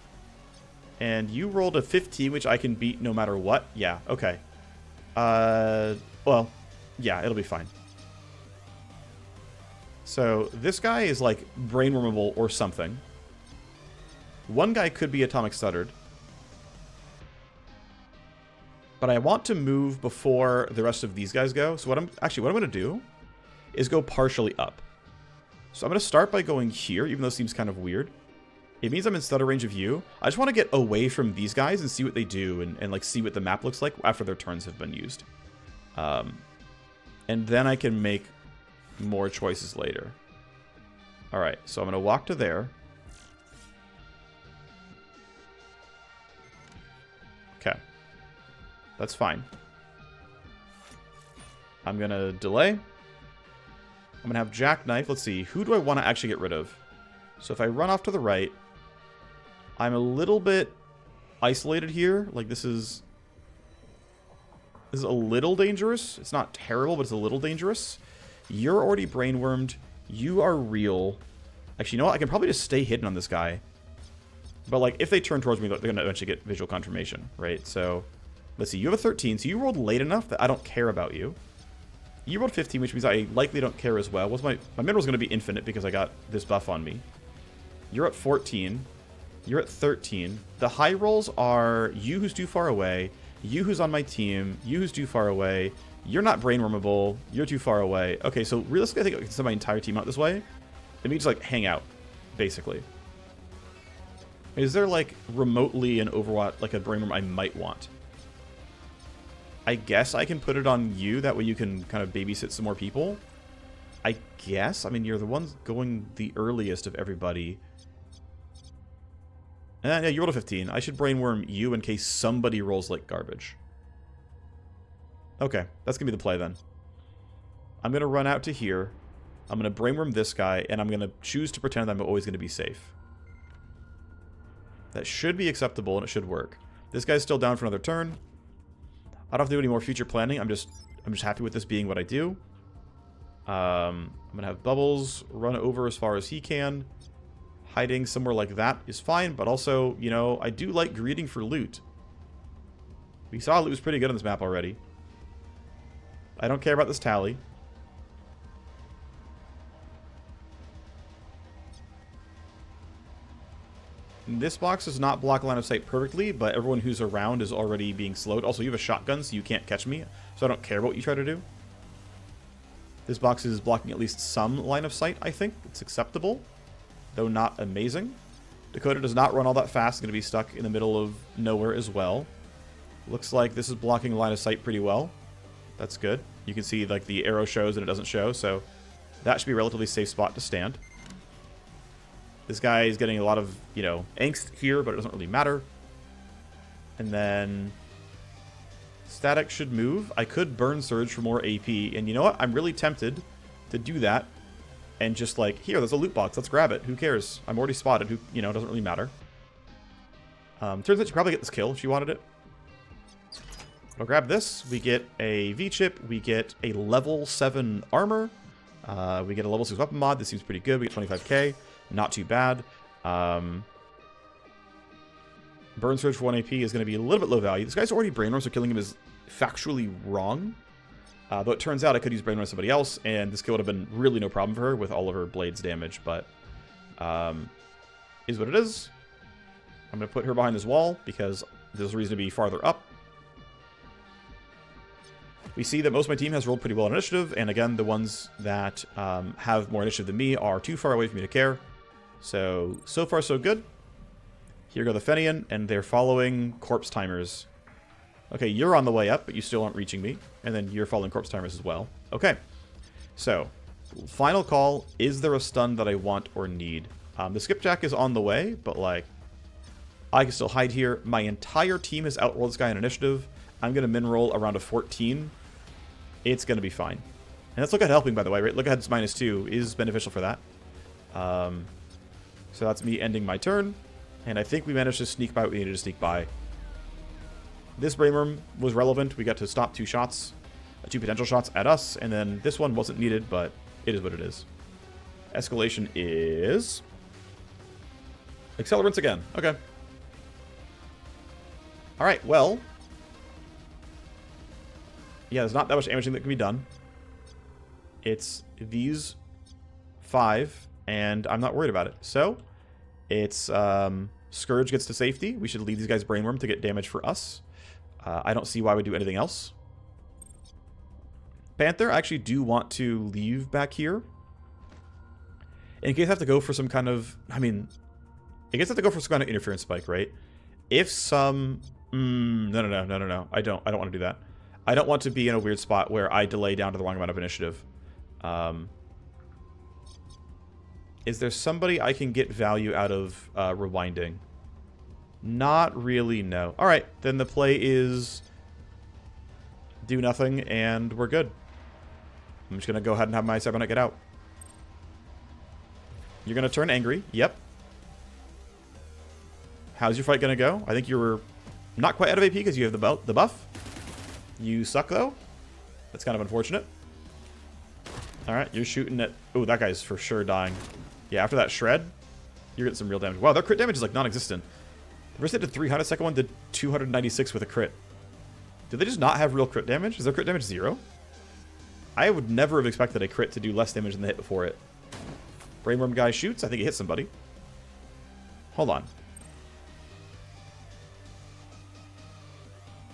And you rolled a 15, which I can beat no matter what. Yeah, okay. Well, yeah, it'll be fine. So this guy is like brainwormable or something. One guy could be atomic stuttered. But I want to move before the rest of these guys go. So what I'm going to do is go partially up. So I'm going to start by going here, even though it seems kind of weird. It means I'm in stutter range of view. I just want to get away from these guys and see what they do and like see what the map looks like after their turns have been used. And then I can make more choices later. All right, so I'm going to walk to there. Okay. That's fine. I'm going to delay. I'm going to have Jackknife. Let's see. Who do I want to actually get rid of? So if I run off to the right, I'm a little bit isolated here. Like, this is a little dangerous. It's not terrible, but it's a little dangerous. You're already brainwormed. You are real. Actually, you know what? I can probably just stay hidden on this guy. But, like, if they turn towards me, they're going to eventually get visual confirmation, right? So, let's see. You have a 13, so you rolled late enough that I don't care about you. You rolled 15, which means I likely don't care as well. My mineral's going to be infinite because I got this buff on me. You're at 14. You're at 13. The high rolls are you who's too far away, you who's on my team, you who's too far away, you're not brainwormable, you're too far away. Okay, so realistically, I think I can send my entire team out this way. Let me just, like, hang out, basically. Is there, like, remotely an Overwatch, like a brainworm I might want? I guess I can put it on you. That way you can kind of babysit some more people. I guess. I mean, you're the ones going the earliest of everybody. Yeah, you rolled a 15. I should brainworm you in case somebody rolls like garbage. Okay, that's going to be the play then. I'm going to run out to here. I'm going to brainworm this guy, and I'm going to choose to pretend I'm always going to be safe. That should be acceptable, and it should work. This guy's still down for another turn. I don't have to do any more future planning. I'm just happy with this being what I do. I'm going to have Bubbles run over as far as he can. Hiding somewhere like that is fine, but also, you know, I do like greeting for loot. We saw loot was pretty good on this map already. I don't care about this tally. This box does not block line of sight perfectly, but everyone who's around is already being slowed. Also, you have a shotgun, so you can't catch me, so I don't care about what you try to do. This box is blocking at least some line of sight, I think. It's acceptable, though not amazing. Dakota does not run all that fast. It's going to be stuck in the middle of nowhere as well. Looks like this is blocking line of sight pretty well. That's good. You can see, like, the arrow shows and it doesn't show, so that should be a relatively safe spot to stand. This guy is getting a lot of, you know, angst here, but it doesn't really matter. And then Static should move. I could Burn Surge for more AP, and you know what? I'm really tempted to do that and just, like, here, there's a loot box. Let's grab it. Who cares? I'm already spotted. Who, you know, it doesn't really matter. Turns out you probably get this kill if you wanted it. I'll grab this. We get a V-chip. We get a level 7 armor. We get a level 6 weapon mod. This seems pretty good. We get 25k. Not too bad. Burn Surge for 1 AP is going to be a little bit low value. This guy's already brainworm, so killing him is factually wrong. Though it turns out I could use brainworm on somebody else, and this kill would have been really no problem for her with all of her blades damage, but is what it is. I'm going to put her behind this wall because there's a reason to be farther up. We see that most of my team has rolled pretty well on initiative, and again, the ones that have more initiative than me are too far away for me to care. So far so good. Here go the Fenian, and they're following corpse timers. Okay, you're on the way up, but you still aren't reaching me. And then you're following corpse timers as well. Okay, so final call. Is there a stun that I want or need? The skipjack is on the way, but, like, I can still hide here. My entire team has outrolled this guy in initiative. I'm going to min roll around a 14. It's going to be fine. And let's look at helping, by the way, right? Look ahead's -2 is beneficial for that. So that's me ending my turn. And I think we managed to sneak by what we needed to sneak by. This brainworm was relevant. We got to stop 2 shots, 2 potential shots at us. And then this one wasn't needed, but it is what it is. Escalation is accelerants again. Okay. All right, well, yeah, there's not that much damaging that can be done. It's these 5, and I'm not worried about it. So, it's Scourge gets to safety. We should leave these guys brainworm to get damage for us. I don't see why we do anything else. Panther, I actually do want to leave back here. In case I have to go for some kind of, I mean, in case I have to go for some kind of interference spike, right? If some, no. I don't want to do that. I don't want to be in a weird spot where I delay down to the wrong amount of initiative. Is there somebody I can get value out of rewinding? Not really, no. Alright, then the play is do nothing, and we're good. I'm just going to go ahead and have my Cyberknight get out. You're going to turn angry. Yep. How's your fight going to go? I think you're not quite out of AP because you have the buff. You suck, though. That's kind of unfortunate. Alright, you're shooting at... Oh, that guy's for sure dying. Yeah, after that shred, you're getting some real damage. Wow, their crit damage is like non-existent. The first hit did 300, second one did 296 with a crit. Did they just not have real crit damage? Is their crit damage 0? I would never have expected a crit to do less damage than the hit before it. Brainworm guy shoots. I think he hit somebody. Hold on.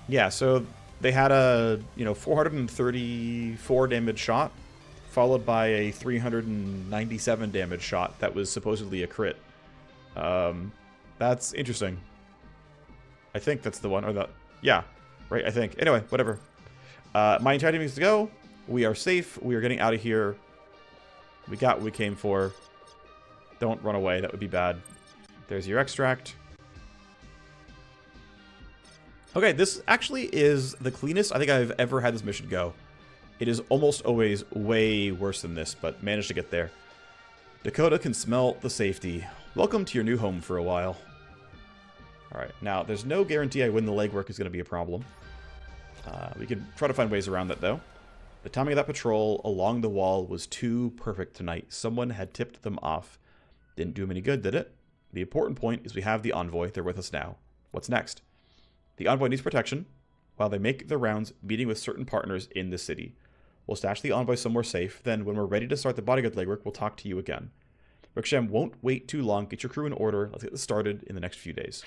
Yeah, so they had a 434 damage shot, followed by a 397 damage shot that was supposedly a crit. That's interesting. I think that's the one, or that, yeah, right, I think. Anyway, whatever. My entire team needs to go. We are safe. We are getting out of here. We got what we came for. Don't run away. That would be bad. There's your extract. Okay, this actually is the cleanest I think I've ever had this mission go. It is almost always way worse than this, but managed to get there. Dakota can smell the safety. Welcome to your new home for a while. Alright, now there's no guarantee I win the legwork is going to be a problem. We can try to find ways around that, though. The timing of that patrol along the wall was too perfect tonight. Someone had tipped them off. Didn't do them any good, did it? The important point is we have the envoy. They're with us now. What's next? The envoy needs protection while they make their rounds meeting with certain partners in the city. We'll stash the envoy somewhere safe. Then, when we're ready to start the bodyguard legwork, we'll talk to you again. Ricksham won't wait too long. Get your crew in order. Let's get this started in the next few days.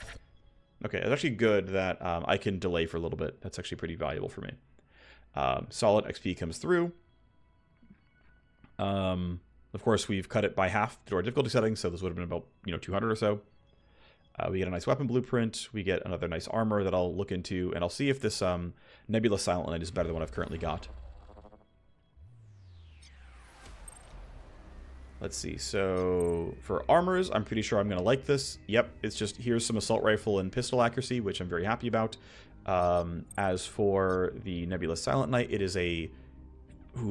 Okay, it's actually good that I can delay for a little bit. That's actually pretty valuable for me. Solid XP comes through. Of course, we've cut it by half to our difficulty settings, so this would have been about 200 or so. We get a nice weapon blueprint. We get another nice armor that I'll look into, and I'll see if this Nebula Silent Light is better than what I've currently got. Let's see. So for armors, I'm pretty sure I'm going to like this. Yep, it's just here's some assault rifle and pistol accuracy, which I'm very happy about. As for the Nebula Silent Night, it is a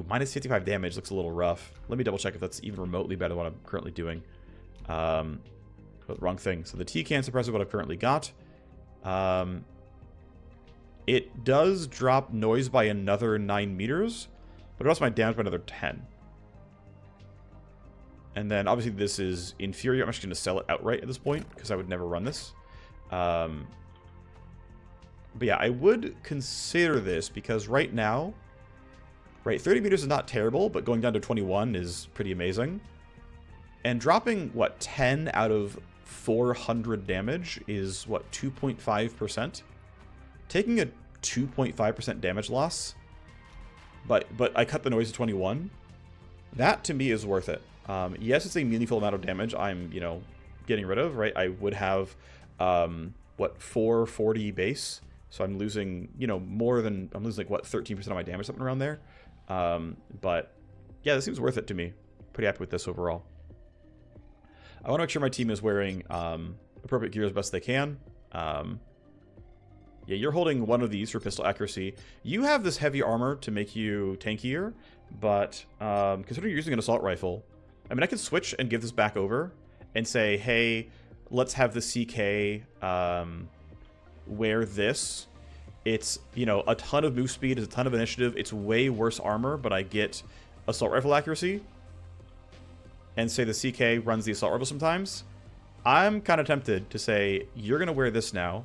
minus 55 damage. Looks a little rough. Let me double check if that's even remotely better than what I'm currently doing. Wrong thing. So the T-can suppressor, what I've currently got. It does drop noise by another 9 meters, but it drops my damage by another 10. And then obviously this is inferior. I'm actually going to sell it outright at this point because I would never run this. But yeah, I would consider this because right now, 30 meters is not terrible, but going down to 21 is pretty amazing. And dropping, 10 out of 400 damage is, 2.5%? Taking a 2.5% damage loss, but I cut the noise to 21, that to me is worth it. Yes, it's a meaningful amount of damage I'm, getting rid of, right? I would have, 440 base, so I'm losing, more than, I'm losing, 13% of my damage, something around there. But, yeah, this seems worth it to me. Pretty happy with this overall. I want to make sure my team is wearing appropriate gear as best they can. Yeah, you're holding one of these for pistol accuracy. You have this heavy armor to make you tankier, but considering you're using an assault rifle, I mean, I could switch and give this back over and say, hey, let's have the CK wear this. It's, a ton of move speed, it's a ton of initiative. It's way worse armor, but I get assault rifle accuracy. And say the CK runs the assault rifle sometimes. I'm kind of tempted to say, you're going to wear this now.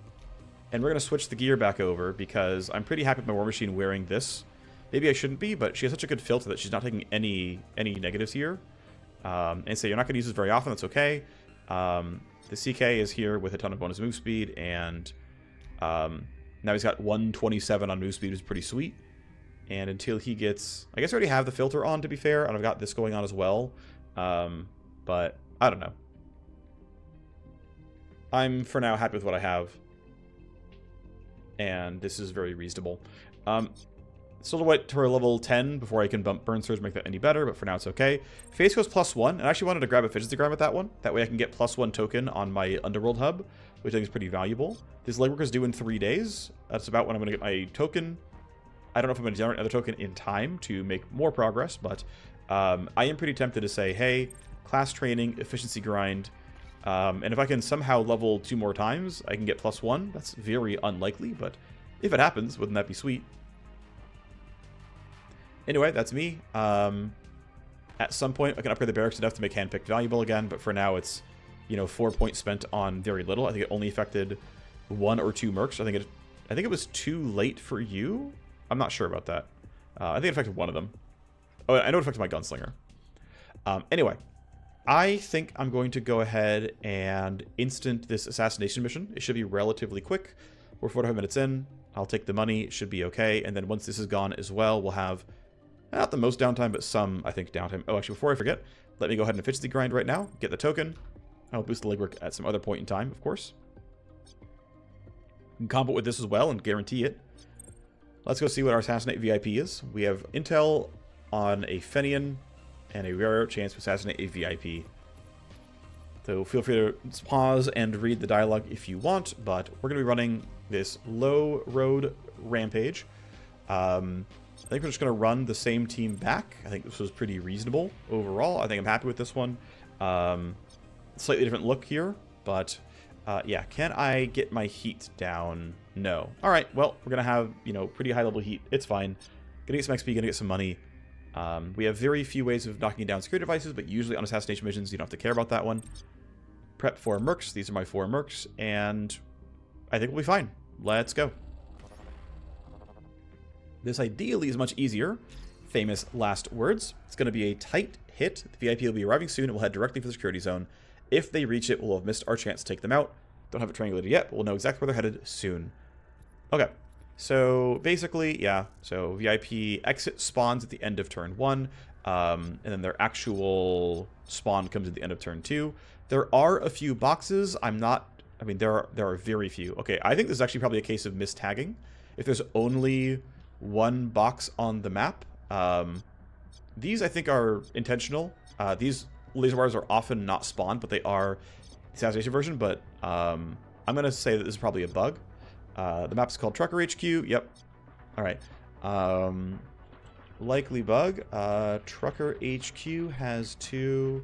And we're going to switch the gear back over because I'm pretty happy with my War Machine wearing this. Maybe I shouldn't be, but she has such a good filter that she's not taking any negatives here. And so you're not going to use this very often, that's okay. The CK is here with a ton of bonus move speed, and now he's got 127 on move speed, which is pretty sweet. And until he gets... I guess I already have the filter on, to be fair, and I've got this going on as well. But I don't know. I'm, for now, happy with what I have. And this is very reasonable. Still to wait to our level 10 before I can bump Burn Surge, make that any better, but for now it's okay. Face goes +1, and I actually wanted to grab Efficiency Grind with that one. That way I can get +1 token on my Underworld hub, which I think is pretty valuable. This legwork is due in 3 days. That's about when I'm going to get my token. I don't know if I'm going to generate another token in time to make more progress, but I am pretty tempted to say, hey, class training, efficiency grind, and if I can somehow level 2 more times, I can get +1. That's very unlikely, but if it happens, wouldn't that be sweet? Anyway, that's me. And At some point, I can upgrade the barracks enough to make handpicked valuable again, but for now it's, you know, 4 points spent on very little. I think it only affected 1 or 2 mercs. I think it was too late for you. I'm not sure about that. I think it affected 1 of them. Oh, I know it affected my gunslinger. Anyway, I think I'm going to go ahead and instant this assassination mission. It should be relatively quick. We're 45 minutes in. I'll take the money. It should be okay. And then once this is gone as well, we'll have not the most downtime, but some, I think, downtime. Oh, actually, before I forget, let me go ahead and efficiency grind right now. Get the token. I'll boost the legwork at some other point in time, of course. You can combo with this as well and guarantee it. Let's go see what our Assassinate VIP is. We have intel on a Fenian and a rare chance to assassinate a VIP. So feel free to pause and read the dialogue if you want, but we're going to be running this low road rampage. I think we're just going to run the same team back. I think this was pretty reasonable overall. I think I'm happy with this one. Slightly different look here, but yeah, can I get my heat down? No. All right, well, we're going to have, you know, pretty high level heat. It's fine. Gonna get some XP, gonna get some money. We have very few ways of knocking down security devices, but usually on assassination missions, you don't have to care about that one. Prep 4 mercs. These are my 4 mercs, and I think we'll be fine. Let's go. This ideally is much easier. Famous last words. It's going to be a tight hit. The VIP will be arriving soon, and we'll head directly for the security zone. If they reach it, we'll have missed our chance to take them out. Don't have it triangulated yet, but we'll know exactly where they're headed soon. Okay. So basically, yeah, so VIP exit spawns at the end of turn 1, and then their actual spawn comes at the end of turn 2. There are a few boxes. I mean, there are very few. Okay, I think this is actually probably a case of mistagging. If there's only 1 box on the map, these I think are intentional. These laser bars are often not spawned, but they are the assassination version, but I'm going to say that this is probably a bug. The map is called Trucker HQ. Yep. All right. Likely bug. Trucker HQ has 2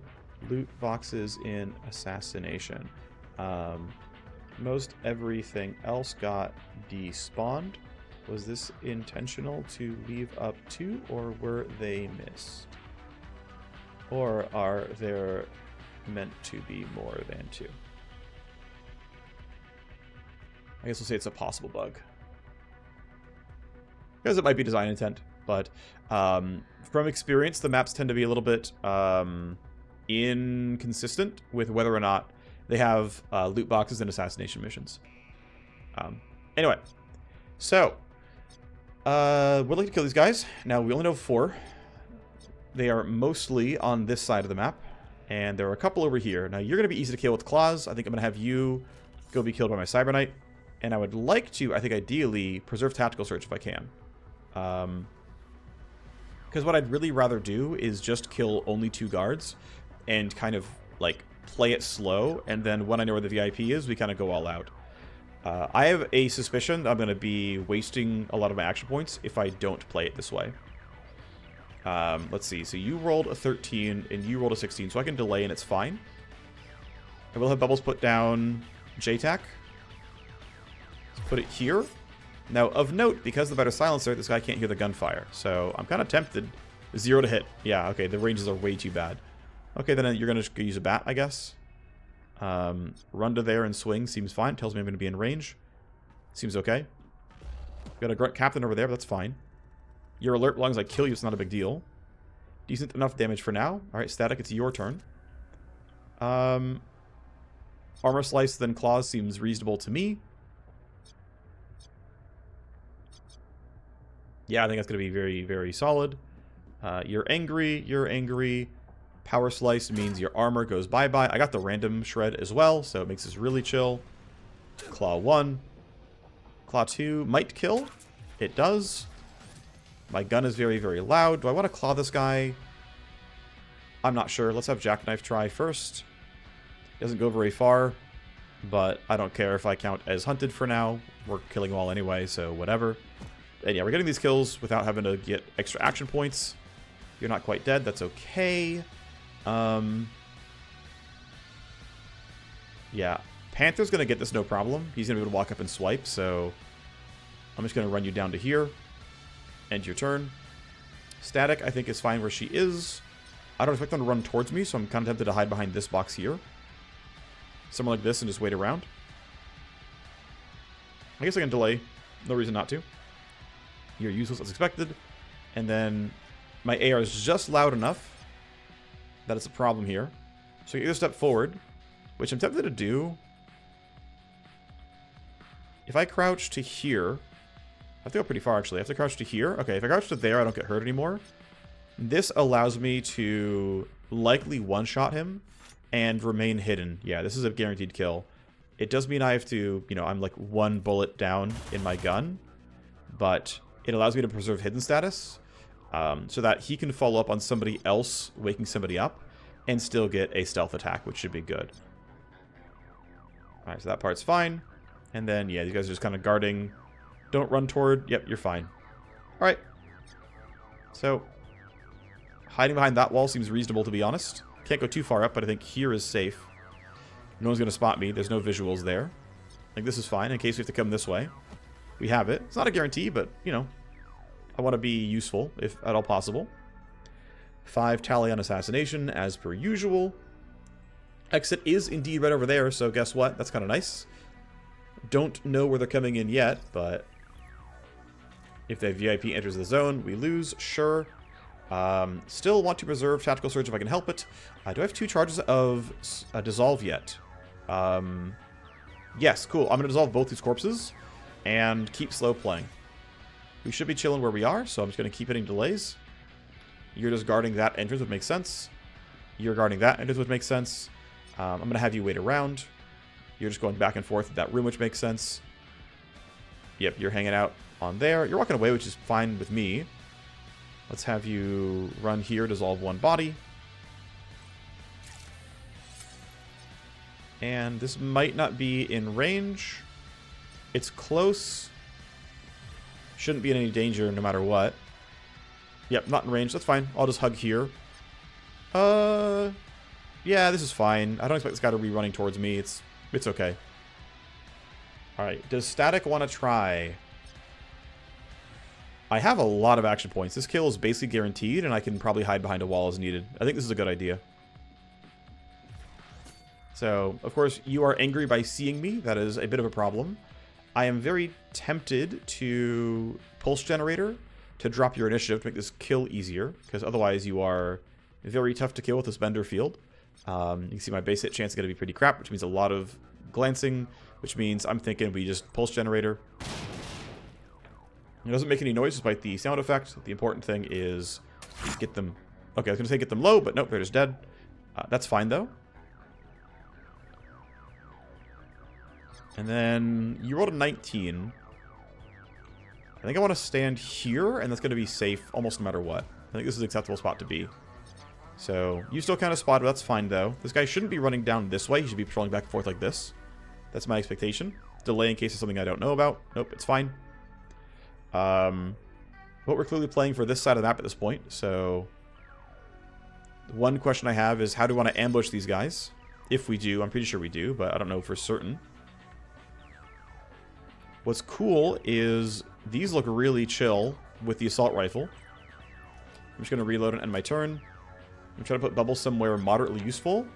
loot boxes in Assassination. Most everything else got despawned. Was this intentional to leave up 2, or were they missed? Or are there meant to be more than 2? I guess we'll say it's a possible bug. Because it might be design intent, but from experience, the maps tend to be a little bit inconsistent with whether or not they have loot boxes and assassination missions. Anyway, so we're looking to kill these guys. Now, we only know 4. They are mostly on this side of the map, and there are a couple over here. Now, you're going to be easy to kill with claws. I think I'm going to have you go be killed by my Cyberknight. And I would like to, I think ideally, preserve tactical search if I can. Because what I'd really rather do is just kill only 2 guards and kind of, like, play it slow. And then when I know where the VIP is, we kind of go all out. I have a suspicion that I'm going to be wasting a lot of my action points if I don't play it this way. Let's see. So you rolled a 13 and you rolled a 16, so I can delay and it's fine. I will have Bubbles put down JTAC. Put it here. Now, of note, because the better silencer, this guy can't hear the gunfire. So I'm kind of tempted. 0 to hit. Yeah, okay, the ranges are way too bad. Okay, then you're going to use a bat, I guess. Run to there and swing seems fine. Tells me I'm going to be in range. Seems okay. Got a grunt captain over there, but that's fine. You're alert as long as I kill you, it's not a big deal. Decent enough damage for now. Alright, static, it's your turn. Armor slice, then claws seems reasonable to me. Yeah, I think that's going to be very, very solid. You're angry. You're angry. Power slice means your armor goes bye-bye. I got the random shred as well, so it makes this really chill. Claw 1. Claw 2 might kill. It does. My gun is very, very loud. Do I want to claw this guy? I'm not sure. Let's have Jackknife try first. He doesn't go very far, but I don't care if I count as hunted for now. We're killing them all anyway, so whatever. And yeah, we're getting these kills without having to get extra action points. You're not quite dead. That's okay. Yeah. Panther's going to get this no problem. He's going to be able to walk up and swipe, so I'm just going to run you down to here. End your turn. Static, I think, is fine where she is. I don't expect them to run towards me, so I'm kind of tempted to hide behind this box here. Somewhere like this and just wait around. I guess I can delay. No reason not to. You're useless as expected. And then my AR is just loud enough that it's a problem here. So I can either step forward, which I'm tempted to do. If I crouch to here, I have to go pretty far actually. I have to crouch to here. Okay, if I crouch to there, I don't get hurt anymore. This allows me to likely one-shot him and remain hidden. Yeah, this is a guaranteed kill. It does mean I have to, you know, I'm like one bullet down in my gun, but it allows me to preserve hidden status so that he can follow up on somebody else waking somebody up and still get a stealth attack, which should be good. Alright, so that part's fine. And then, yeah, these guys are just kind of guarding. Don't run toward. Yep, you're fine. Alright. So, hiding behind that wall seems reasonable, to be honest. Can't go too far up, but I think here is safe. No one's going to spot me. There's no visuals there. Like, this is fine in case we have to come this way. We have it. It's not a guarantee, but, you know, I want to be useful, if at all possible. 5 tally on assassination, as per usual. Exit is indeed right over there, so guess what? That's kind of nice. Don't know where they're coming in yet, but if the VIP enters the zone, we lose. Sure. Still want to preserve Tactical Surge if I can help it. Do I have 2 charges of Dissolve yet? Yes, cool. I'm going to dissolve both these corpses and keep slow playing. We should be chilling where we are, so I'm just going to keep hitting delays. You're just guarding that entrance, would make sense. You're guarding that entrance, would make sense. I'm going to have you wait around. You're just going back and forth in that room, which makes sense. Yep, you're hanging out on there. You're walking away, which is fine with me. Let's have you run here, dissolve 1 body. And this might not be in range. It's close. Shouldn't be in any danger no matter what. Yep, not in range. That's fine. I'll just hug here. Yeah, this is fine. I don't expect this guy to be running towards me. It's okay. Alright, does Static want to try? I have a lot of action points. This kill is basically guaranteed, and I can probably hide behind a wall as needed. I think this is a good idea. So, of course, you are angry by seeing me. That is a bit of a problem. I am very tempted to Pulse Generator to drop your initiative to make this kill easier, because otherwise you are very tough to kill with this Bender field. You can see my base hit chance is going to be pretty crap, which means a lot of glancing, which means I'm thinking we just Pulse Generator. It doesn't make any noise despite the sound effect. The important thing is get them... Okay, I was going to say get them low, but nope, they're just dead. That's fine, though. And then you rolled a 19. I think I want to stand here, and that's going to be safe almost no matter what. I think this is an acceptable spot to be. So, you still kind of spotted, that's fine, though. This guy shouldn't be running down this way. He should be patrolling back and forth like this. That's my expectation. Delay in case of something I don't know about. Nope, it's fine. But we're clearly playing for this side of the map at this point, so... One question I have is, how do I want to ambush these guys? If we do, I'm pretty sure we do, but I don't know for certain. What's cool is these look really chill with the assault rifle. I'm just going to reload and end my turn. I'm trying to put bubbles somewhere moderately useful.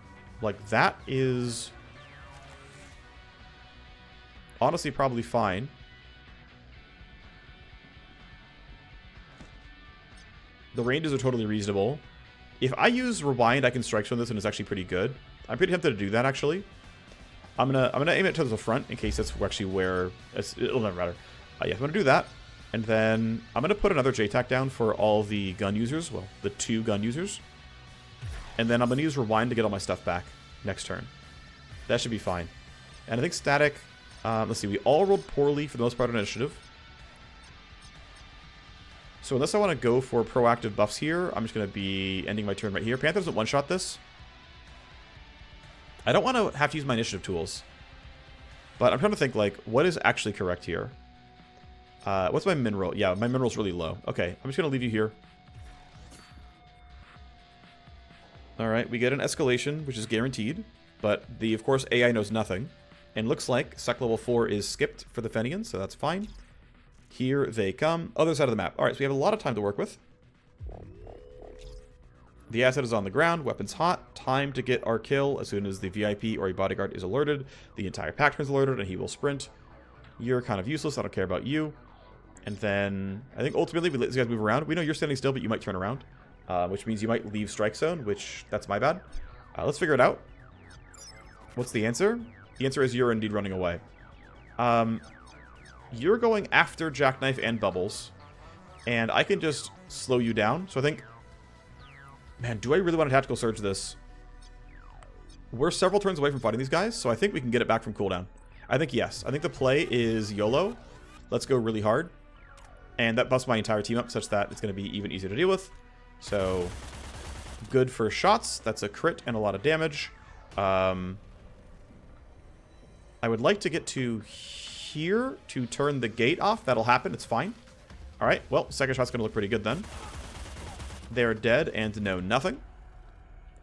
Like, that is... honestly probably fine. The ranges are totally reasonable. If I use Rewind, I can strike on this and it's actually pretty good. I'm pretty tempted to do that, actually. I'm gonna aim it to the front in case that's actually where... it'll never matter. Yeah, I'm gonna do that. And then I'm gonna put another JTAC down for all the gun users. Well, the 2 gun users. And then I'm gonna use Rewind to get all my stuff back next turn. That should be fine. And I think Static... let's see, we all rolled poorly for the most part on initiative. So unless I want to go for proactive buffs here, I'm just going to be ending my turn right here. Panther doesn't one-shot this. I don't want to have to use my initiative tools. But I'm trying to think, like, what is actually correct here? What's my mineral? Yeah, my mineral's really low. Okay, I'm just going to leave you here. Alright, we get an escalation, which is guaranteed. But the, of course, AI knows nothing. And looks like Sec level 4 is skipped for the Fenian, so that's fine. Here they come. Other side of the map. Alright, so we have a lot of time to work with. The asset is on the ground, weapons hot, time to get our kill. As soon as the VIP or a bodyguard is alerted, the entire pack is alerted, and he will sprint. You're kind of useless, I don't care about you. And then, I think ultimately we let these guys move around. We know you're standing still, but you might turn around. Which means you might leave strike zone, which, that's my bad. Let's figure it out. What's the answer? The answer is you're indeed running away. You're going after Jackknife and Bubbles. And I can just slow you down. So I think... Man, do I really want to tactical surge this? We're several turns away from fighting these guys, so I think we can get it back from cooldown. I think yes. I think the play is YOLO. Let's go really hard. And that buffs my entire team up such that it's going to be even easier to deal with. So, good for shots. That's a crit and a lot of damage. I would like to get to here to turn the gate off. That'll happen. It's fine. Alright, well, second shot's going to look pretty good then. They're dead and know nothing.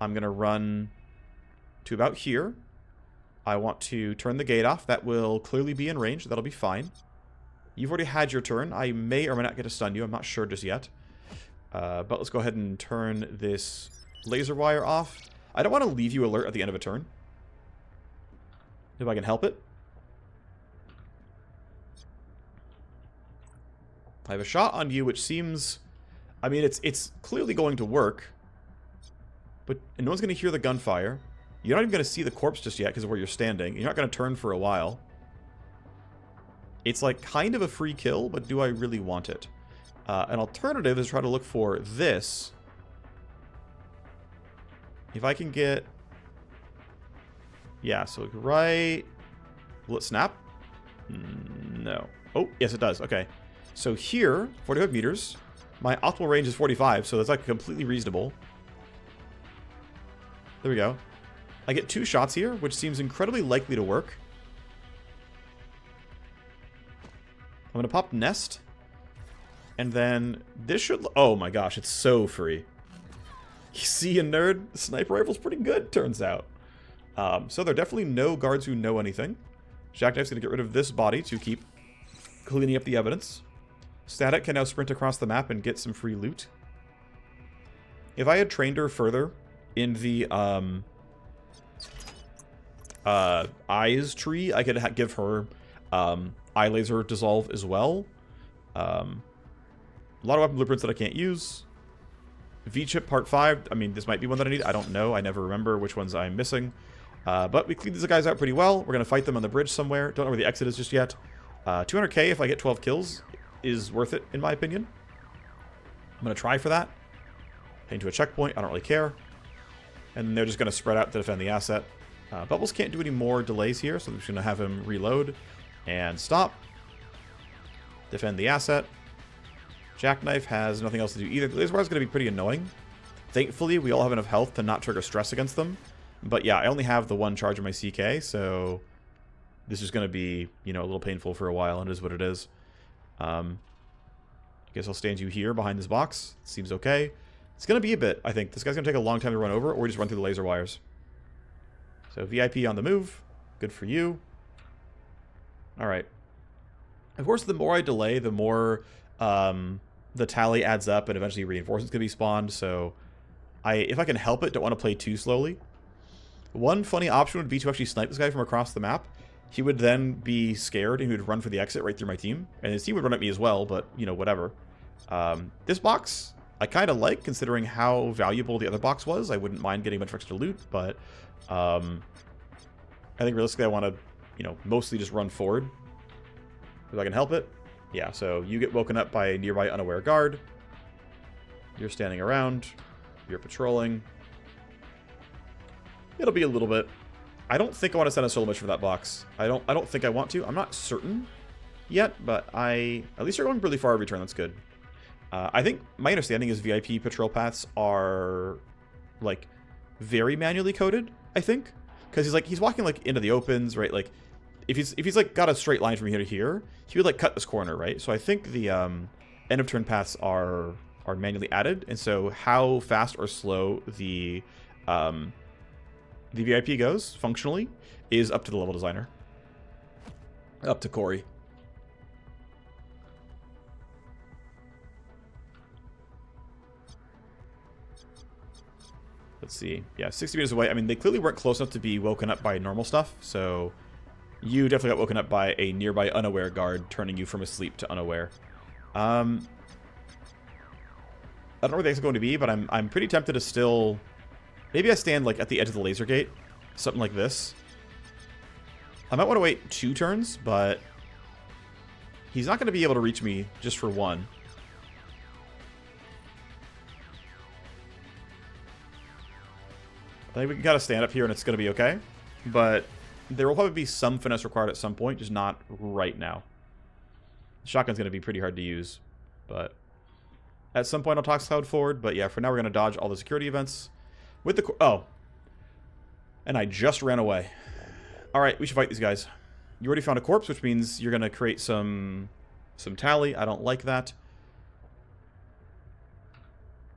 I'm going to run to about here. I want to turn the gate off. That will clearly be in range. That'll be fine. You've already had your turn. I may or may not get to stun you. I'm not sure just yet. But let's go ahead and turn this laser wire off. I don't want to leave you alert at the end of a turn. If I can help it. I have a shot on you, which seems... I mean, it's clearly going to work. But no one's going to hear the gunfire. You're not even going to see the corpse just yet because of where you're standing. You're not going to turn for a while. It's like kind of a free kill, but do I really want it? An alternative is try to look for this. If I can get... Yeah, so right... Will it snap? No. Oh, yes it does. Okay. So here, 45 meters. My optimal range is 45, so that's like completely reasonable. There we go. I get 2 shots here, which seems incredibly likely to work. I'm going to pop Nest. And then this should... Oh my gosh, it's so free. You see a nerd? The sniper rifle's pretty good, turns out. So there are definitely no guards who know anything. Jackknife's going to get rid of this body to keep cleaning up the evidence. Static can now sprint across the map and get some free loot. If I had trained her further in the eyes tree, I could give her eye laser dissolve as well. A lot of weapon blueprints that I can't use. V-chip part 5. I mean, this might be one that I need. I don't know. I never remember which ones I'm missing. But we cleaned these guys out pretty well. We're going to fight them on the bridge somewhere. Don't know where the exit is just yet. 200k if I get 12 kills is worth it, in my opinion. I'm going to try for that. Heading to a checkpoint. I don't really care. And they're just going to spread out to defend the asset. Bubbles can't do any more delays here, so I'm just going to have him reload and stop. Defend the asset. Jackknife has nothing else to do either. The laser wire is going to be pretty annoying. Thankfully, we all have enough health to not trigger stress against them. But yeah, I only have the 1 charge of my CK, so this is going to be, you know, a little painful for a while, and it is what it is. I guess I'll stand you here behind this box. Seems okay. It's going to be a bit, I think. This guy's going to take a long time to run over, or just run through the laser wires. So VIP on the move. Good for you. Alright. Of course, the more I delay, the more the tally adds up, and eventually reinforcements can be spawned, so if I can help it, don't want to play too slowly. One funny option would be to actually snipe this guy from across the map. He would then be scared, and he would run for the exit right through my team. And his team would run at me as well, but, you know, whatever. This box, I kind of like, considering how valuable the other box was. I wouldn't mind getting a bunch of extra loot, but I think realistically I want to, you know, mostly just run forward. If I can help it. Yeah, so you get woken up by a nearby unaware guard. You're standing around. You're patrolling. It'll be a little bit. I don't think I want to send a solo mission for that box. I don't think I want to. I'm not certain yet, but at least you're going really far every turn. That's good. I think my understanding is VIP patrol paths are like very manually coded, I think. Because he's walking like into the opens, right? Like if he's like got a straight line from here to here, he would like cut this corner, right? So I think the end of turn paths are manually added, and so how fast or slow the VIP goes functionally is up to the level designer, up to Corey. Let's see. Yeah, 60 meters away. I mean, they clearly weren't close enough to be woken up by normal stuff, so you definitely got woken up by a nearby unaware guard, turning you from asleep to unaware. I don't know where the exit's going to be, but I'm pretty tempted to still... Maybe I stand, like, at the edge of the laser gate. Something like this. I might want to wait 2 turns, but... He's not going to be able to reach me just for 1. I think we can kind of stand up here and it's going to be okay. But there will probably be some finesse required at some point, just not right now. The shotgun's going to be pretty hard to use, but at some point I'll toss cloud forward. But yeah, for now we're going to dodge all the security events with the... Oh. And I just ran away. Alright, we should fight these guys. You already found a corpse, which means you're going to create some tally. I don't like that.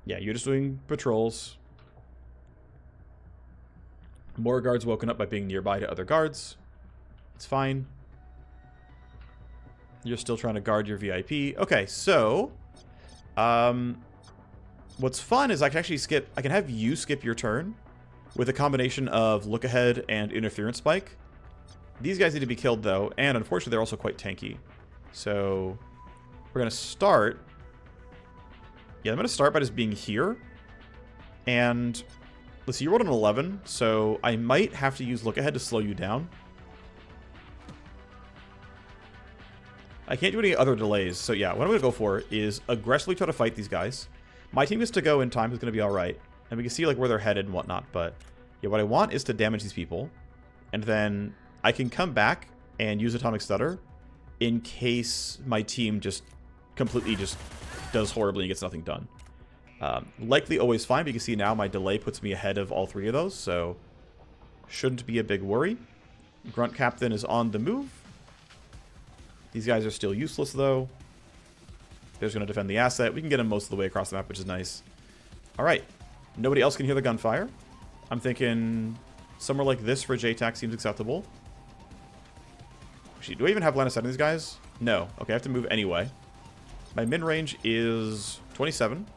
Yeah, you're just doing patrols. More guards woken up by being nearby to other guards. It's fine. You're still trying to guard your VIP. Okay, so... what's fun is I can actually skip... I can have you skip your turn with a combination of look ahead and interference spike. These guys need to be killed, though, and unfortunately they're also quite tanky. So we're going to start... Yeah, I'm going to start by just being here. And... Let's see, you rolled an 11, so I might have to use look ahead to slow you down. I can't do any other delays, so yeah, what I'm going to go for is aggressively try to fight these guys. My team is to go in time is going to be alright, and we can see like where they're headed and whatnot, but yeah, what I want is to damage these people, and then I can come back and use Atomic Stutter in case my team just completely just does horribly and gets nothing done. Likely always fine, but you can see now my delay puts me ahead of all 3 of those, so shouldn't be a big worry. Grunt Captain is on the move. These guys are still useless, though. They're just going to defend the asset. We can get them most of the way across the map, which is nice. Alright. Nobody else can hear the gunfire. I'm thinking somewhere like this for JTAC seems acceptable. Actually, do I even have line of sight on these guys? No. Okay, I have to move anyway. My min range is 27.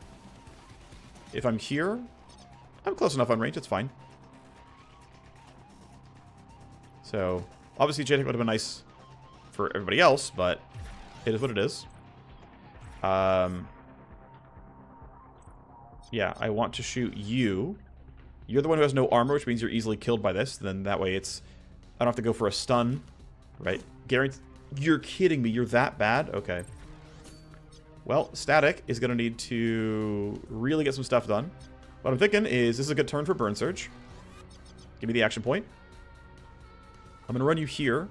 If I'm here, I'm close enough on range. It's fine. So, obviously, JTAC would have been nice for everybody else, but it is what it is. Yeah, I want to shoot you. You're the one who has no armor, which means you're easily killed by this. Then that way it's... I don't have to go for a stun, right? Guaranteed. You're kidding me. You're that bad? Okay. Well, Static is going to need to really get some stuff done. What I'm thinking is this is a good turn for Burn Surge. Give me the action point. I'm going to run you here.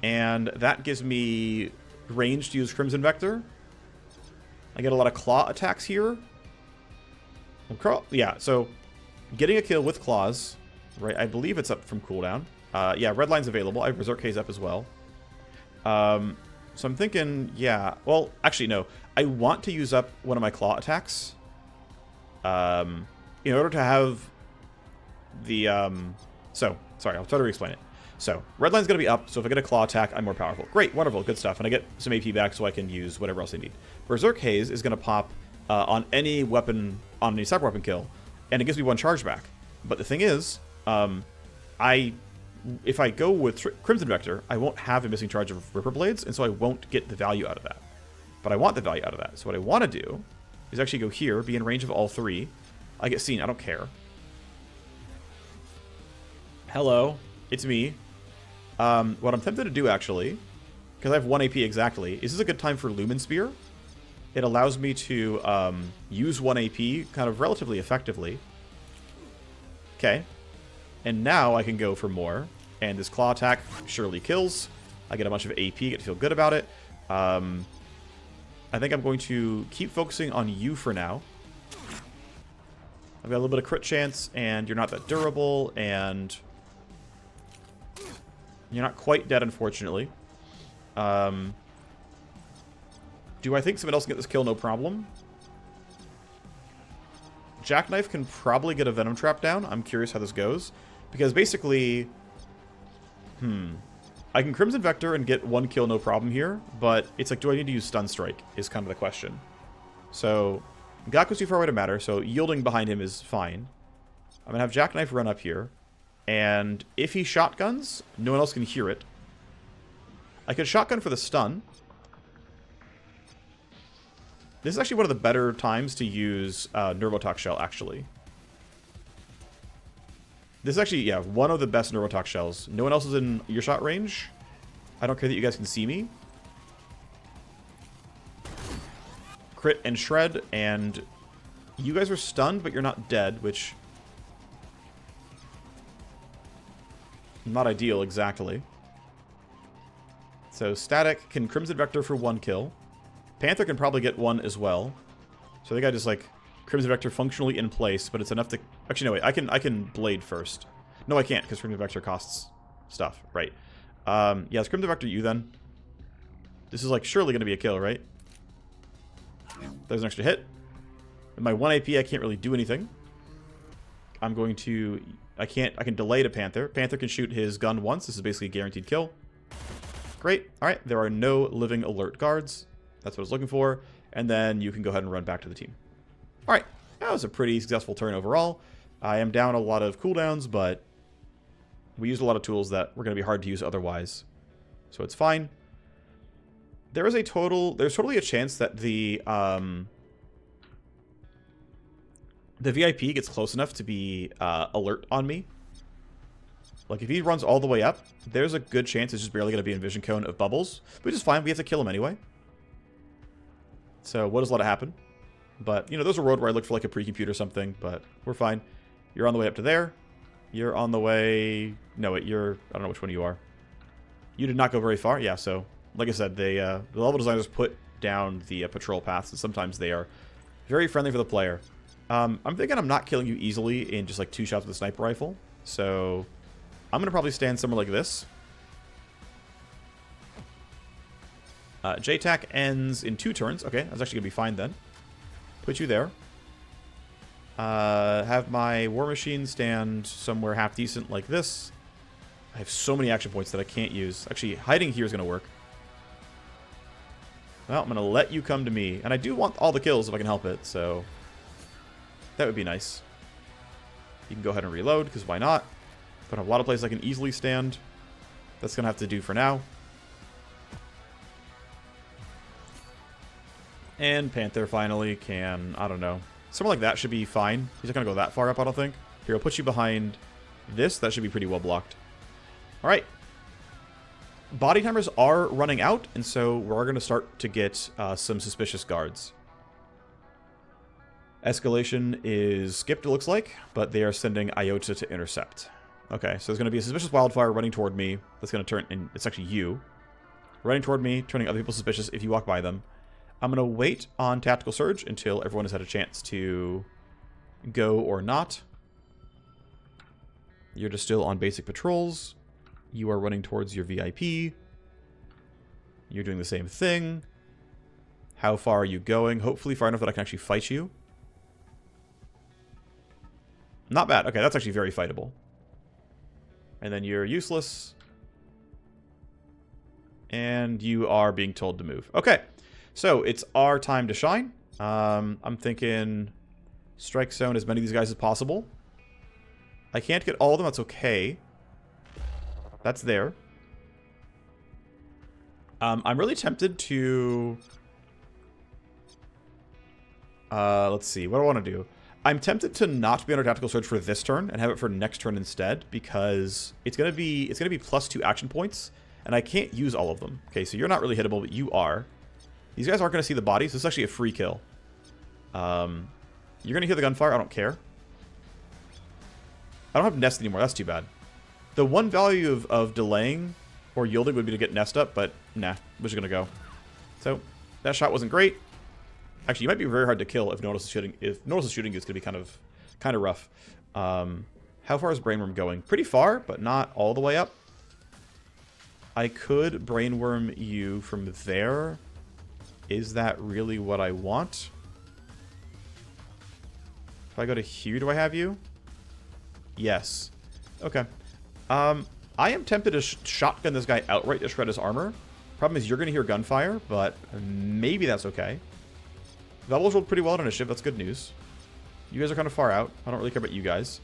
And that gives me range to use Crimson Vector. I get a lot of claw attacks here. Yeah, so getting a kill with claws, right? I believe it's up from cooldown. Yeah, red line's available. I have Berserk Haze up as well. So I'm thinking, yeah. Well, actually, no. I want to use up one of my claw attacks. In order to have the... So, sorry, I'll try to re-explain it. So, red line's going to be up, so if I get a claw attack, I'm more powerful. Great, wonderful, good stuff. And I get some AP back so I can use whatever else I need. Berserk Haze is going to pop on any weapon, on any cyber weapon kill, and it gives me 1 charge back. But the thing is, if I go with Crimson Vector, I won't have a missing charge of Ripper Blades, and so I won't get the value out of that. But I want the value out of that. So what I want to do is actually go here, be in range of all 3. I get seen, I don't care. Hello, it's me. What I'm tempted to do, actually, because I have 1 AP exactly, is this a good time for Lumen Spear? It allows me to use 1 AP kind of relatively effectively. Okay. And now I can go for more. And this claw attack surely kills. I get a bunch of AP, get to feel good about it. I think I'm going to keep focusing on you for now. I've got a little bit of crit chance, and you're not that durable, and you're not quite dead, unfortunately. Do I think someone else can get this kill? No problem. Jackknife can probably get a Venom Trap down. I'm curious how this goes. Because basically... I can Crimson Vector and get 1 kill, no problem here. But it's like, do I need to use Stun Strike is kind of the question. So, Gaku's too far away to matter, so yielding behind him is fine. I'm going to have Jackknife run up here. And if he shotguns, no one else can hear it. I could shotgun for the stun. This is actually one of the better times to use Nervotox Shell, actually. This is actually, yeah, one of the best Nervotox Shells. No one else is in earshot range. I don't care that you guys can see me. Crit and shred, and you guys are stunned, but you're not dead, which... not ideal, exactly. So Static can Crimson Vector for 1 kill. Panther can probably get 1 as well. So I think I just, like, Crimson Vector functionally in place, but it's enough to... actually, no, wait, I can Blade first. No, I can't, because Crimson Vector costs stuff. Right. Yeah, let's Crimson Vector you, then. This is, like, surely going to be a kill, right? There's an extra hit. With my 1 AP, I can't really do anything. I'm going to... I can delay to Panther. Panther can shoot his gun once. This is basically a guaranteed kill. Great. Alright, there are no living alert guards. That's what I was looking for. And then you can go ahead and run back to the team. Alright, that was a pretty successful turn overall. I am down a lot of cooldowns, but we used a lot of tools that were going to be hard to use otherwise. So it's fine. There's totally a chance that the VIP gets close enough to be alert on me. Like, if he runs all the way up, there's a good chance it's just barely going to be in vision cone of bubbles, which is fine. We have to kill him anyway. So we'll just let it happen. But, you know, there's a road where I look for, like, a pre-compute or something, but we're fine. You're on the way up to there. You're on the way... no, wait, you're... I don't know which one you are. You did not go very far. Yeah, so, like I said, the level designers put down the patrol paths, and sometimes they are very friendly for the player. I'm thinking I'm not killing you easily in just, like, 2 shots with a sniper rifle. So I'm going to probably stand somewhere like this. JTAC ends in 2 turns. Okay, that's actually going to be fine then. Put you there. Have my War Machine stand somewhere half decent like this. I have so many action points that I can't use. Actually, hiding here is going to work. Well, I'm going to let you come to me. And I do want all the kills if I can help it, so... that would be nice. You can go ahead and reload, because why not? But a lot of places I can easily stand. That's going to have to do for now. And Panther finally can, I don't know. Somewhere like that should be fine. He's not going to go that far up, I don't think. Here, I'll put you behind this. That should be pretty well blocked. Alright. Body timers are running out, and so we're going to start to get some suspicious guards. Escalation is skipped, it looks like, but they are sending Iota to intercept. Okay, so there's going to be a suspicious wildfire running toward me. That's going to turn, and it's actually you. Running toward me, turning other people suspicious if you walk by them. I'm going to wait on Tactical Surge until everyone has had a chance to go or not. You're just still on basic patrols. You are running towards your VIP. You're doing the same thing. How far are you going? Hopefully far enough that I can actually fight you. Not bad. Okay, that's actually very fightable. And then you're useless. And you are being told to move. Okay, so it's our time to shine. I'm thinking strike zone as many of these guys as possible. I can't get all of them. That's okay. That's there. I'm really tempted to... let's see. What do I want to do? I'm tempted to not be under Tactical Surge for this turn and have it for next turn instead, because it's gonna be +2 action points, and I can't use all of them. Okay, so you're not really hittable, but you are. These guys aren't gonna see the bodies. This is actually a free kill. You're gonna hear the gunfire. I don't care. I don't have Nest anymore. That's too bad. The one value of delaying or yielding would be to get Nest up, but nah, we're just gonna go. So that shot wasn't great. Actually, you might be very hard to kill if Notice is shooting. If Notice is shooting, it's gonna be kind of rough. How far is Brainworm going? Pretty far, but not all the way up. I could Brainworm you from there. Is that really what I want? If I go to here, do I have you? Yes. Okay. I am tempted to shotgun this guy outright to shred his armor. Problem is you're going to hear gunfire, but maybe that's okay. Vebbles rolled pretty well on initiative. That's good news. You guys are kind of far out. I don't really care about you guys.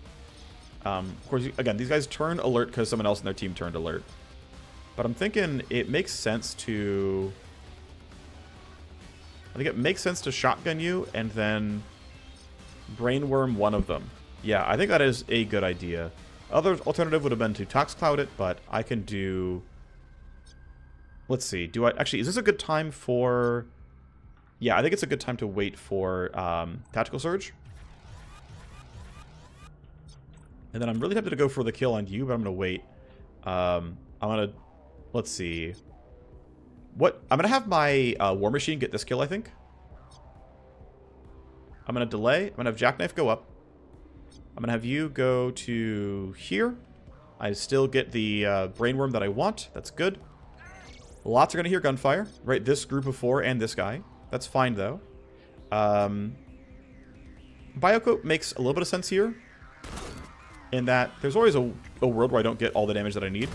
Of course, again, these guys turn alert because someone else in their team turned alert. But I'm thinking it makes sense to... I think it makes sense to shotgun you and then brainworm one of them. Yeah, I think that is a good idea. Other alternative would have been to Tox Cloud it, but I can do... Let's see. Do I... Actually, is this a good time for... Yeah, I think it's a good time to wait for Tactical Surge. And then I'm really tempted to go for the kill on you, but I'm going to wait. I'm going to... Let's see. What? I'm going to have my War Machine get this kill, I think. I'm going to delay. I'm going to have Jackknife go up. I'm going to have you go to here. I still get the Brainworm that I want. That's good. Lots are going to hear gunfire. Right, this group of 4 and this guy. That's fine, though. Biocoat makes a little bit of sense here. In that there's always a world where I don't get all the damage that I need.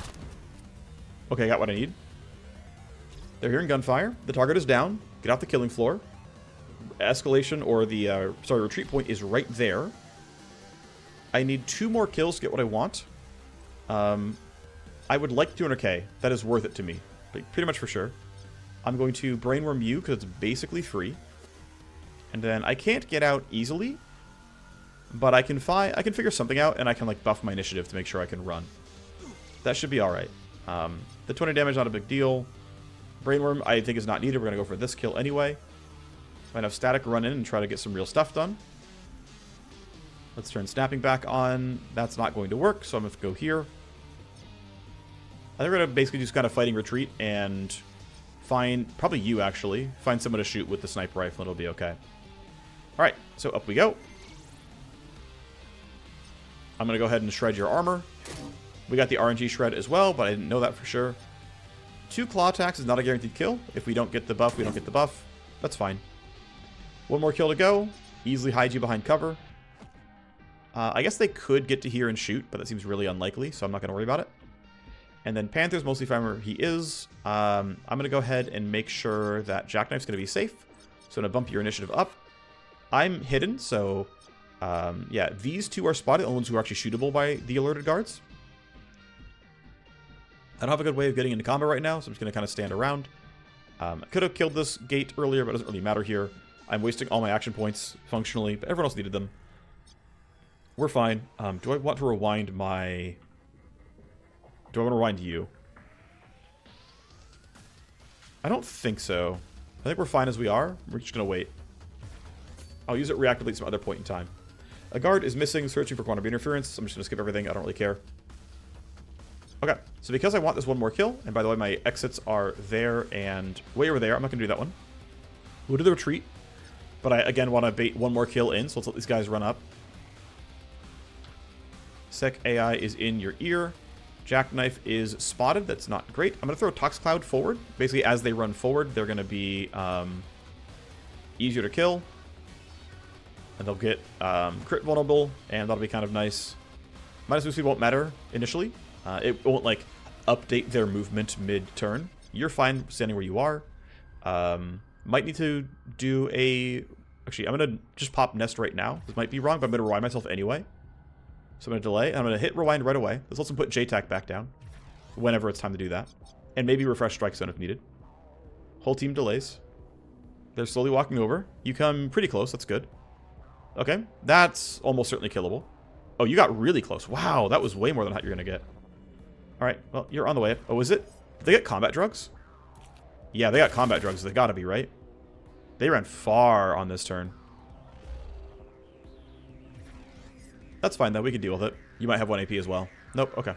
Okay, I got what I need. They're hearing gunfire. The target is down. Get off the killing floor. Escalation or the retreat point is right there. I need 2 more kills to get what I want. I would like 200k. That is worth it to me. Pretty much for sure. I'm going to Brainworm you because it's basically free. And then I can't get out easily. But I can figure something out, and I can like buff my initiative to make sure I can run. That should be alright. The 20 damage, not a big deal. Brainworm, I think, is not needed. We're going to go for this kill anyway. Might have Static run in and try to get some real stuff done. Let's turn Snapping back on. That's not going to work, so I'm going to go here. I think we're going to basically just kind of fighting retreat and find, probably you actually, find someone to shoot with the sniper rifle and it'll be okay. Alright, so up we go. I'm going to go ahead and shred your armor. We got the RNG shred as well, but I didn't know that for sure. 2 claw attacks is not a guaranteed kill. If we don't get the buff, we don't get the buff. That's fine. 1 more kill to go. Easily hide you behind cover. I guess they could get to here and shoot, but that seems really unlikely, so I'm not going to worry about it. And then Panther's mostly fine where he is. I'm going to go ahead and make sure that Jackknife's going to be safe. So I'm going to bump your initiative up. I'm hidden, so... yeah, these 2 are spotted, the only ones who are actually shootable by the alerted guards. I don't have a good way of getting into combat right now, so I'm just going to kind of stand around. I could have killed this gate earlier, but it doesn't really matter here. I'm wasting all my action points functionally, but everyone else needed them. We're fine. Do I want to rewind my... Do I want to rewind you? I don't think so. I think we're fine as we are. We're just going to wait. I'll use it reactively at some other point in time. A guard is missing, searching for quantum interference. I'm just going to skip everything. I don't really care. Okay, so because I want this 1 more kill, and by the way, my exits are there and way over there. I'm not going to do that one. We'll do the retreat, but I, again, want to bait 1 more kill in, so let's let these guys run up. Sec AI is in your ear. Jackknife is spotted. That's not great. I'm going to throw Tox Cloud forward. Basically, as they run forward, they're going to be easier to kill. And they'll get crit vulnerable, and that'll be kind of nice. Minus move speed won't matter initially. It won't, like, update their movement mid-turn. You're fine standing where you are. Might need to do a... Actually, I'm going to just pop Nest right now. This might be wrong, but I'm going to rewind myself anyway. So I'm going to delay, and I'm going to hit rewind right away. This lets him put JTAC back down whenever it's time to do that. And maybe refresh Strike Zone if needed. Whole team delays. They're slowly walking over. You come pretty close. That's good. Okay, that's almost certainly killable. Oh, you got really close. Wow, that was way more than I thought you were going to get. Alright, well, you're on the way. Oh, is it? Did they get combat drugs? Yeah, they got combat drugs. They gotta be, right? They ran far on this turn. That's fine, though. We can deal with it. You might have 1 AP as well. Nope, okay.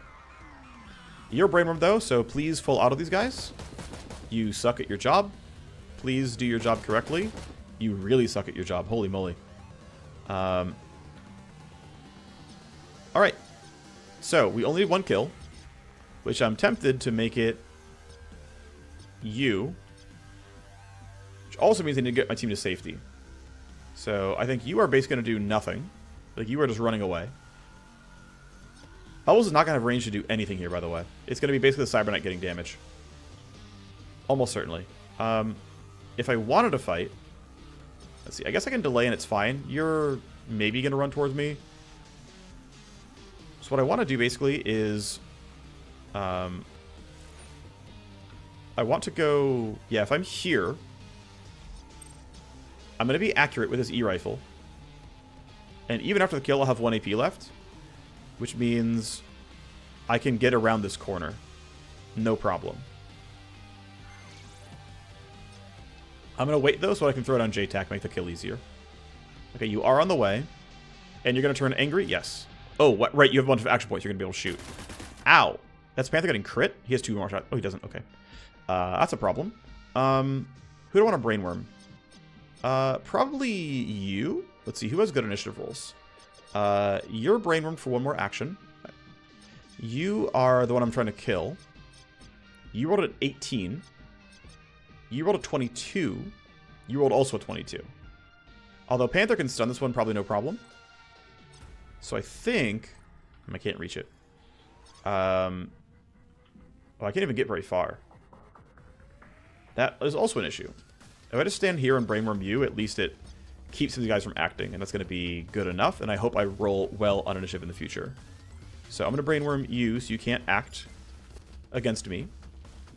You're Brainworm, though, so please full auto these guys. You suck at your job. Please do your job correctly. You really suck at your job. Holy moly. Alright. So, we only need 1 kill. Which I'm tempted to make it you. Which also means I need to get my team to safety. So, I think you are basically going to do nothing. Like, you are just running away. Bubbles is not going to have range to do anything here, by the way. It's going to be basically the Cyber Knight getting damage. Almost certainly. If I wanted to fight... Let's see. I guess I can delay and it's fine. You're maybe going to run towards me. So what I want to do basically is... I want to go... Yeah, if I'm here... I'm going to be accurate with this E-rifle. And even after the kill, I'll have 1 AP left. Which means I can get around this corner. No problem. I'm going to wait, though, so I can throw it on JTAC, make the kill easier. Okay, you are on the way. And you're going to turn angry? Yes. Oh, what? Right, you have a bunch of action points you're going to be able to shoot. Ow. That's Panther getting crit? He has 2 more shots. Oh, he doesn't. Okay. That's a problem. Who do I want to brainworm? Probably you. Let's see, who has good initiative rolls? You're brainwormed for 1 more action. You are the one I'm trying to kill. You rolled an 18. You rolled a 22. You rolled also a 22. Although Panther can stun this one, probably no problem. So I think... I can't reach it. Oh, I can't even get very far. That is also an issue. If I just stand here and brainworm you, at least it keeps these guys from acting, and that's going to be good enough, and I hope I roll well on initiative in the future. So I'm going to brainworm you so you can't act against me.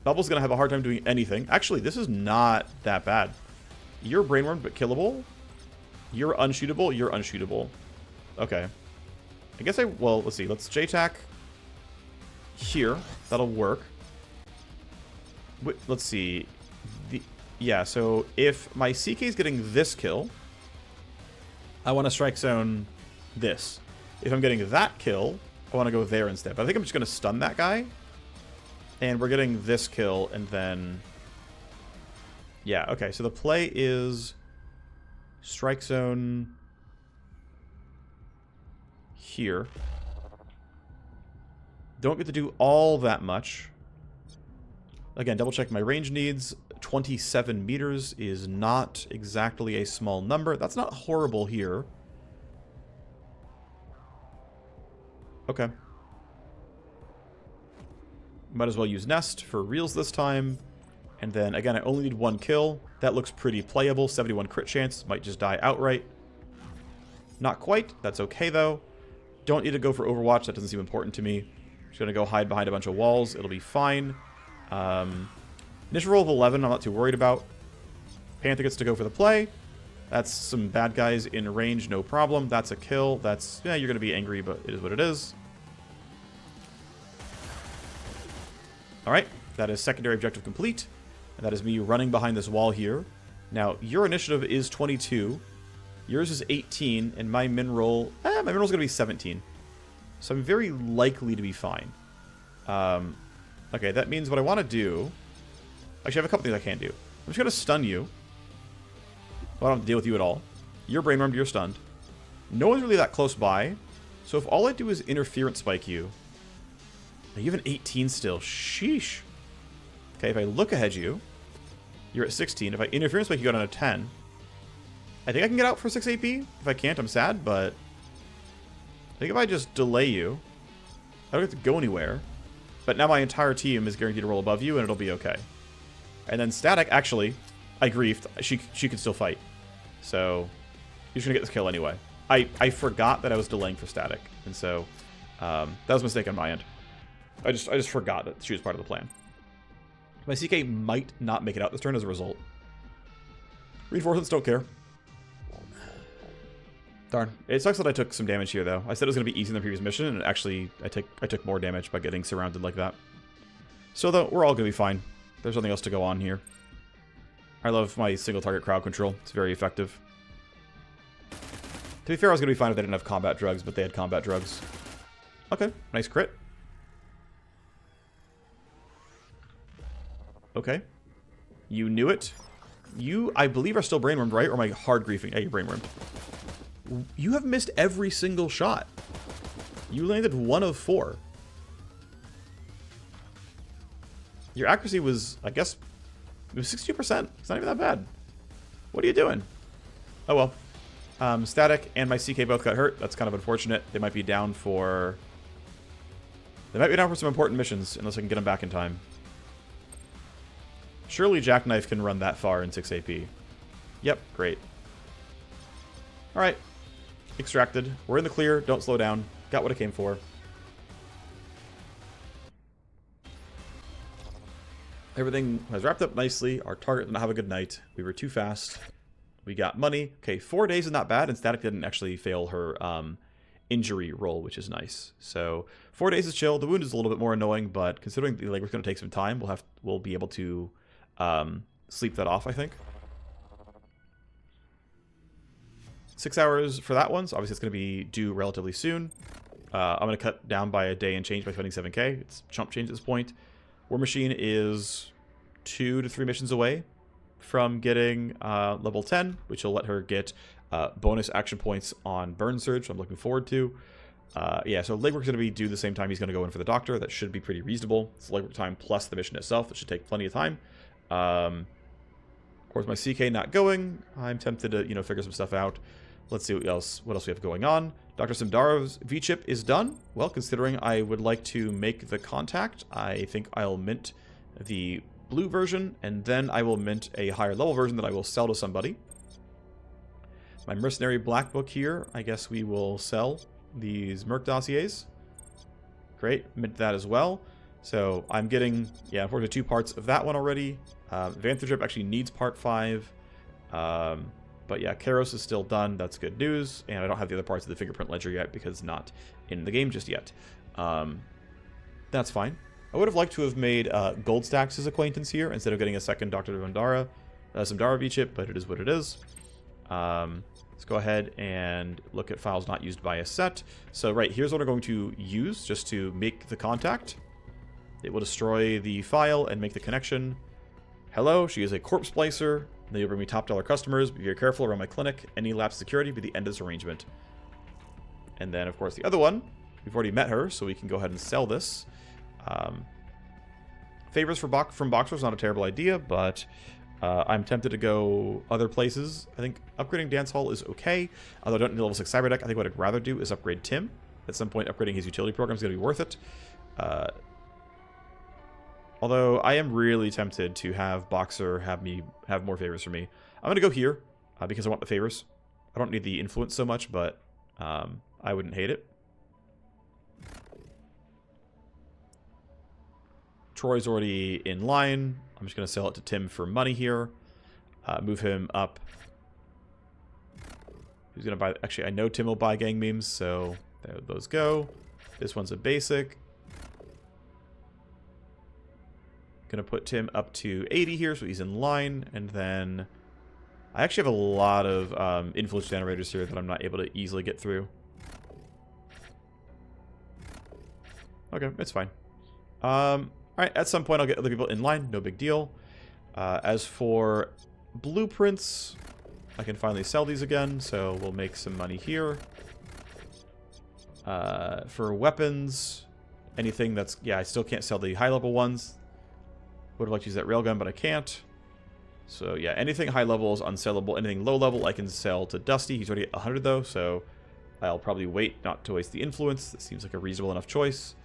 Bubble's going to have a hard time doing anything. Actually, this is not that bad. You're brainwormed but killable. You're unshootable. You're unshootable. Okay. I guess well, let's see. Let's JTAC here. That'll work. Let's see. Yeah, so if my CK is getting this kill, I want to strike zone this. If I'm getting that kill, I want to go there instead. But I think I'm just going to stun that guy. And we're getting this kill, and then... Yeah, okay, so the play is strike zone here. Don't get to do all that much. Again, double check my range needs. 27 meters is not exactly a small number. That's not horrible here. Okay. Might as well use Nest for reals this time. And then, again, I only need 1 kill. That looks pretty playable. 71 crit chance. Might just die outright. Not quite. That's okay, though. Don't need to go for Overwatch. That doesn't seem important to me. Just going to go hide behind a bunch of walls. It'll be fine. Initial roll of 11, I'm not too worried about. Panther gets to go for the play. That's some bad guys in range, no problem. That's a kill. That's, yeah, you're going to be angry, but it is what it is. Alright, that is secondary objective complete. And that is me running behind this wall here. Now, your initiative is 22. Yours is 18, and my min roll... my min roll is going to be 17. So I'm very likely to be fine. Okay, that means what I want to do... Actually, I have a couple things I can do. I'm just going to stun you. I don't have to deal with you at all. You're brainwormed, you're stunned. No one's really that close by. So if all I do is interference spike you... You have an 18 still. Sheesh. Okay, if I look ahead you, you're at 16. If I interference spike you, go down to 10. I think I can get out for 6 AP. If I can't, I'm sad, but... I think if I just delay you, I don't have to go anywhere. But now my entire team is guaranteed to roll above you, and it'll be okay. And then Static, actually, I griefed. She could still fight. So, you're just going to get this kill anyway. I forgot that I was delaying for Static. And so, that was a mistake on my end. I just forgot that she was part of the plan. My CK might not make it out this turn as a result. Reinforcements don't care. Darn. It sucks that I took some damage here, though. I said it was going to be easy in the previous mission, and actually, I took more damage by getting surrounded like that. So, though, we're all going to be fine. There's nothing else to go on here. I love my single-target crowd control. It's very effective. To be fair, I was going to be fine if they didn't have combat drugs, but they had combat drugs. Okay, nice crit. Okay. You knew it. You, I believe, are still brainwormed, right? Or am I hard griefing? Yeah, you're brainwormed. You have missed every single shot. You landed 1 of 4. Your accuracy was, I guess, it was 62%. It's not even that bad. What are you doing? Oh well. Static and my CK both got hurt. That's kind of unfortunate. They might be down for... They might be down for some important missions, unless I can get them back in time. Surely Jackknife can run that far in 6 AP. Yep, great. Alright. Extracted. We're in the clear. Don't slow down. Got what I came for. Everything has wrapped up nicely. Our target did not have a good night. We were too fast. We got money. Okay, 4 days is not bad, and Static didn't actually fail her injury roll, which is nice. So 4 days is chill. The wound is a little bit more annoying, but considering the legwork's going to take some time, we'll be able to sleep that off, I think. 6 hours for that one, so obviously it's going to be due relatively soon. I'm going to cut down by a day and change by spending 7k. It's chump change at this point. War Machine is 2 to 3 missions away from getting level 10, which will let her get bonus action points on Burn Surge, which I'm looking forward to. Yeah, so Legwork's going to be due the same time he's going to go in for the Doctor. That should be pretty reasonable. It's Legwork time plus the mission itself. That should take plenty of time. Of course, my CK not going. I'm tempted to, figure some stuff out. Let's see what else we have going on. Dr. Simdarov's V-chip is done. Well, considering I would like to make the contact, I think I'll mint the blue version, and then I will mint a higher level version that I will sell to somebody. My mercenary black book here, I guess we will sell these Merc dossiers. Great, mint that as well. So I'm getting, yeah, unfortunately 2 parts of that one already. Vanthrotrip actually needs part 5. But yeah, Karos is still done. That's good news. And I don't have the other parts of the fingerprint ledger yet because it's not in the game just yet. That's fine. I would have liked to have made Goldstack's acquaintance here instead of getting a second Dr. Simdara V-chip, but it is what it is. Let's go ahead and look at files not used by a set. So right, here's what I'm going to use just to make the contact. It will destroy the file and make the connection. Hello, she is a corpse splicer. Then you'll bring me top dollar customers. Be very careful around my clinic. Any lapse security be the end of this arrangement. And then, of course, the other one. We've already met her, so we can go ahead and sell this. Favors from Boxer's not a terrible idea, but I'm tempted to go other places. I think upgrading Dance Hall is okay. Although I don't need level 6 cyberdeck. I think what I'd rather do is upgrade Tim. At some point, upgrading his utility program is going to be worth it. Although I am really tempted to have Boxer have more favors for me. I'm going to go here because I want the favors. I don't need the influence so much, but I wouldn't hate it. Troy's already in line. I'm just going to sell it to Tim for money here. Move him up. Who's going to buy? Actually, I know Tim will buy gang memes, so there those go. This one's a basic. Gonna put Tim up to 80 here, so he's in line, and then I actually have a lot of influence generators here that I'm not able to easily get through. Okay, it's fine. Alright, at some point I'll get other people in line, no big deal. As for blueprints, I can finally sell these again, so we'll make some money here. For weapons, anything that's, yeah, I still can't sell the high level ones. Would have liked to use that railgun, but I can't. So yeah, anything high level is unsellable. Anything low level I can sell to Dusty. He's already at 100 though, so I'll probably wait not to waste the influence. That seems like a reasonable enough choice.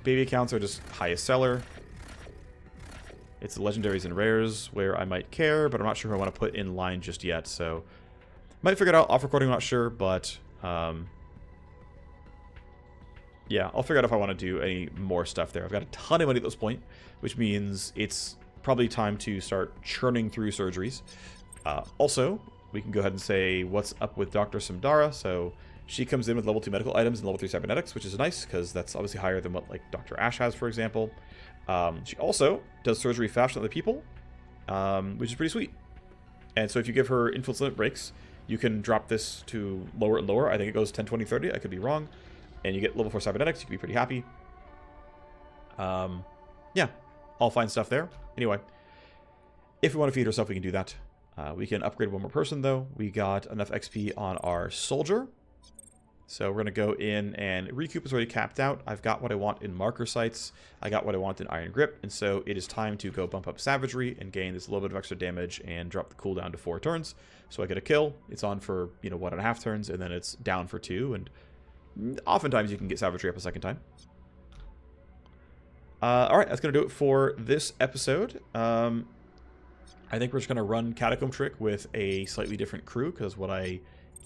Baby accounts are just highest seller. It's the legendaries and rares where I might care, but I'm not sure who I want to put in line just yet. So might figure it out. Off recording, I'm not sure, but yeah, I'll figure out if I want to do any more stuff there. I've got a ton of money at this point, which means it's probably time to start churning through surgeries. Also, we can go ahead and say what's up with Dr. Simdara. So she comes in with level 2 medical items and level 3 cybernetics, which is nice because that's obviously higher than what like Dr. Ash has, for example. She also does surgery faster than other people, which is pretty sweet. And so if you give her influence limit breaks, you can drop this to lower and lower. I think it goes 10, 20, 30. I could be wrong. And you get level 4 cybernetics, you can be pretty happy. Yeah, all fine stuff there. Anyway, if we want to feed ourselves, we can do that. We can upgrade one more person, though. We got enough XP on our soldier. So we're going to go in, and recoup is already capped out. I've got what I want in marker sites. I got what I want in iron grip. And so it is time to go bump up savagery and gain this little bit of extra damage and drop the cooldown to 4 turns. So I get a kill. It's on for, 1.5 turns, and then it's down for 2, and oftentimes you can get savagery up a second time. Alright, that's going to do it for this episode. I think we're just going to run Catacomb Trick with a slightly different crew, because what I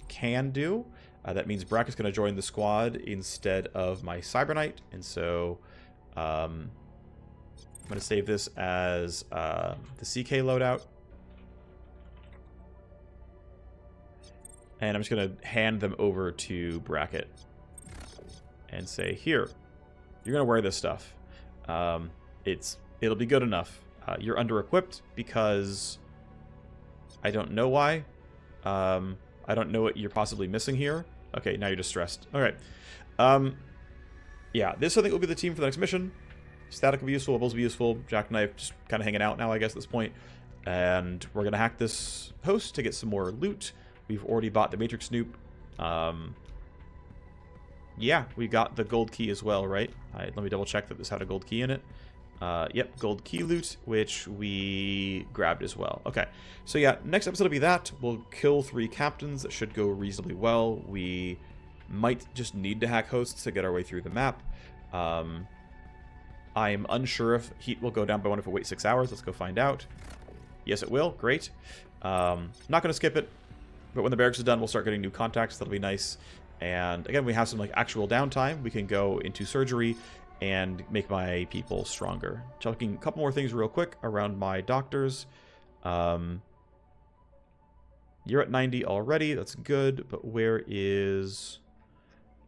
can do, that means Brack is going to join the squad instead of my Cyber Knight, and so I'm going to save this as the CK loadout. And I'm just going to hand them over to Bracket and say, here, you're going to wear this stuff. It'll be good enough. You're under-equipped because I don't know why. I don't know what you're possibly missing here. Okay, now you're distressed. Okay. Yeah, this I think will be the team for the next mission. Static will be useful, Webbles will be useful. Jackknife just kind of hanging out now, I guess, at this point. And we're going to hack this host to get some more loot. We've already bought the Matrix Snoop. Yeah, we got the gold key as well, right? Let me double check that this had a gold key in it. Yep, gold key loot, which we grabbed as well. Okay, so yeah, next episode will be that. We'll kill 3 captains. That should go reasonably well. We might just need to hack hosts to get our way through the map. I'm unsure if heat will go down by 1 if we wait 6 hours. Let's go find out. Yes, it will. Great. Not going to skip it, but when the barracks is done, we'll start getting new contacts. That'll be nice. And again, we have some like actual downtime. We can go into surgery and make my people stronger. Checking a couple more things real quick around my doctors. You're at 90 already. That's good. But where's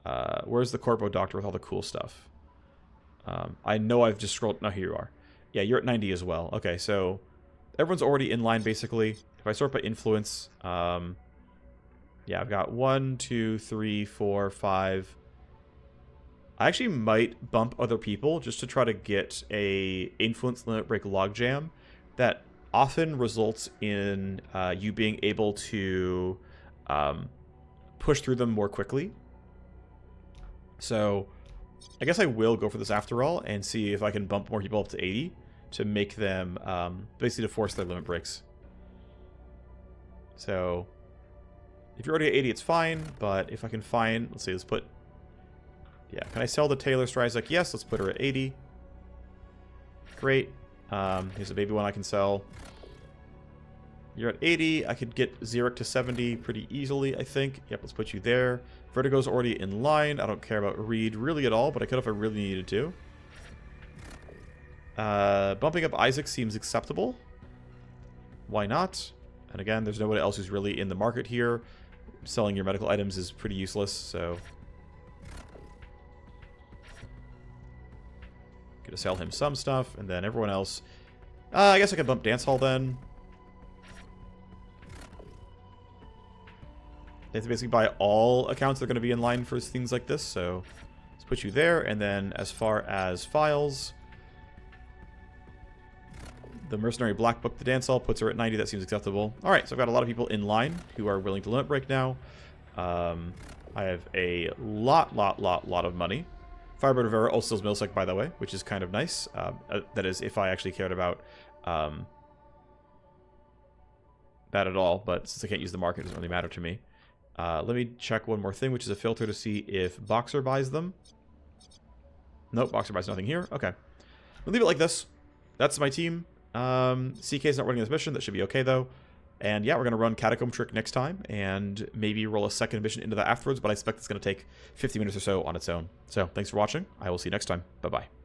the corpo doctor with all the cool stuff? I know I've just scrolled. No, here you are. Yeah, you're at 90 as well. Okay, so everyone's already in line basically. If I sort by influence, yeah, I've got 1, 2, 3, 4, 5. I actually might bump other people just to try to get a influence limit break logjam that often results in you being able to push through them more quickly. So I guess I will go for this after all and see if I can bump more people up to 80 to make them basically to force their limit breaks. So if you're already at 80, it's fine, but if I can find, let's see, let's put, yeah, can I sell the Taylor Stryzek? Yes, let's put her at 80. Great. Here's a baby one I can sell. You're at 80. I could get Xeric to 70 pretty easily, I think. Yep, let's put you there. Vertigo's already in line. I don't care about Reed really at all, but I could if I really needed to. Bumping up Isaac seems acceptable. Why not? And again, there's nobody else who's really in the market here. Selling your medical items is pretty useless, so gonna sell him some stuff, and then everyone else. I guess I could bump Dance Hall then. They have to basically buy all accounts that are going to be in line for things like this, so let's put you there. And then as far as files, the Mercenary Black Book, the Dance Hall, puts her at 90. That seems acceptable. All right, so I've got a lot of people in line who are willing to limit break now. I have a lot of money. Firebird of Error also sells Milsec, by the way, which is kind of nice. That is, if I actually cared about that at all. But since I can't use the market, it doesn't really matter to me. Let me check one more thing, which is a filter to see if Boxer buys them. Nope, Boxer buys nothing here. Okay. We'll leave it like this. That's my team. CK's not running this mission. That should be okay, though. And yeah, we're going to run Catacomb Trick next time and maybe roll a second mission into that afterwards, but I expect it's going to take 50 minutes or so on its own. So thanks for watching. I will see you next time. Bye-bye.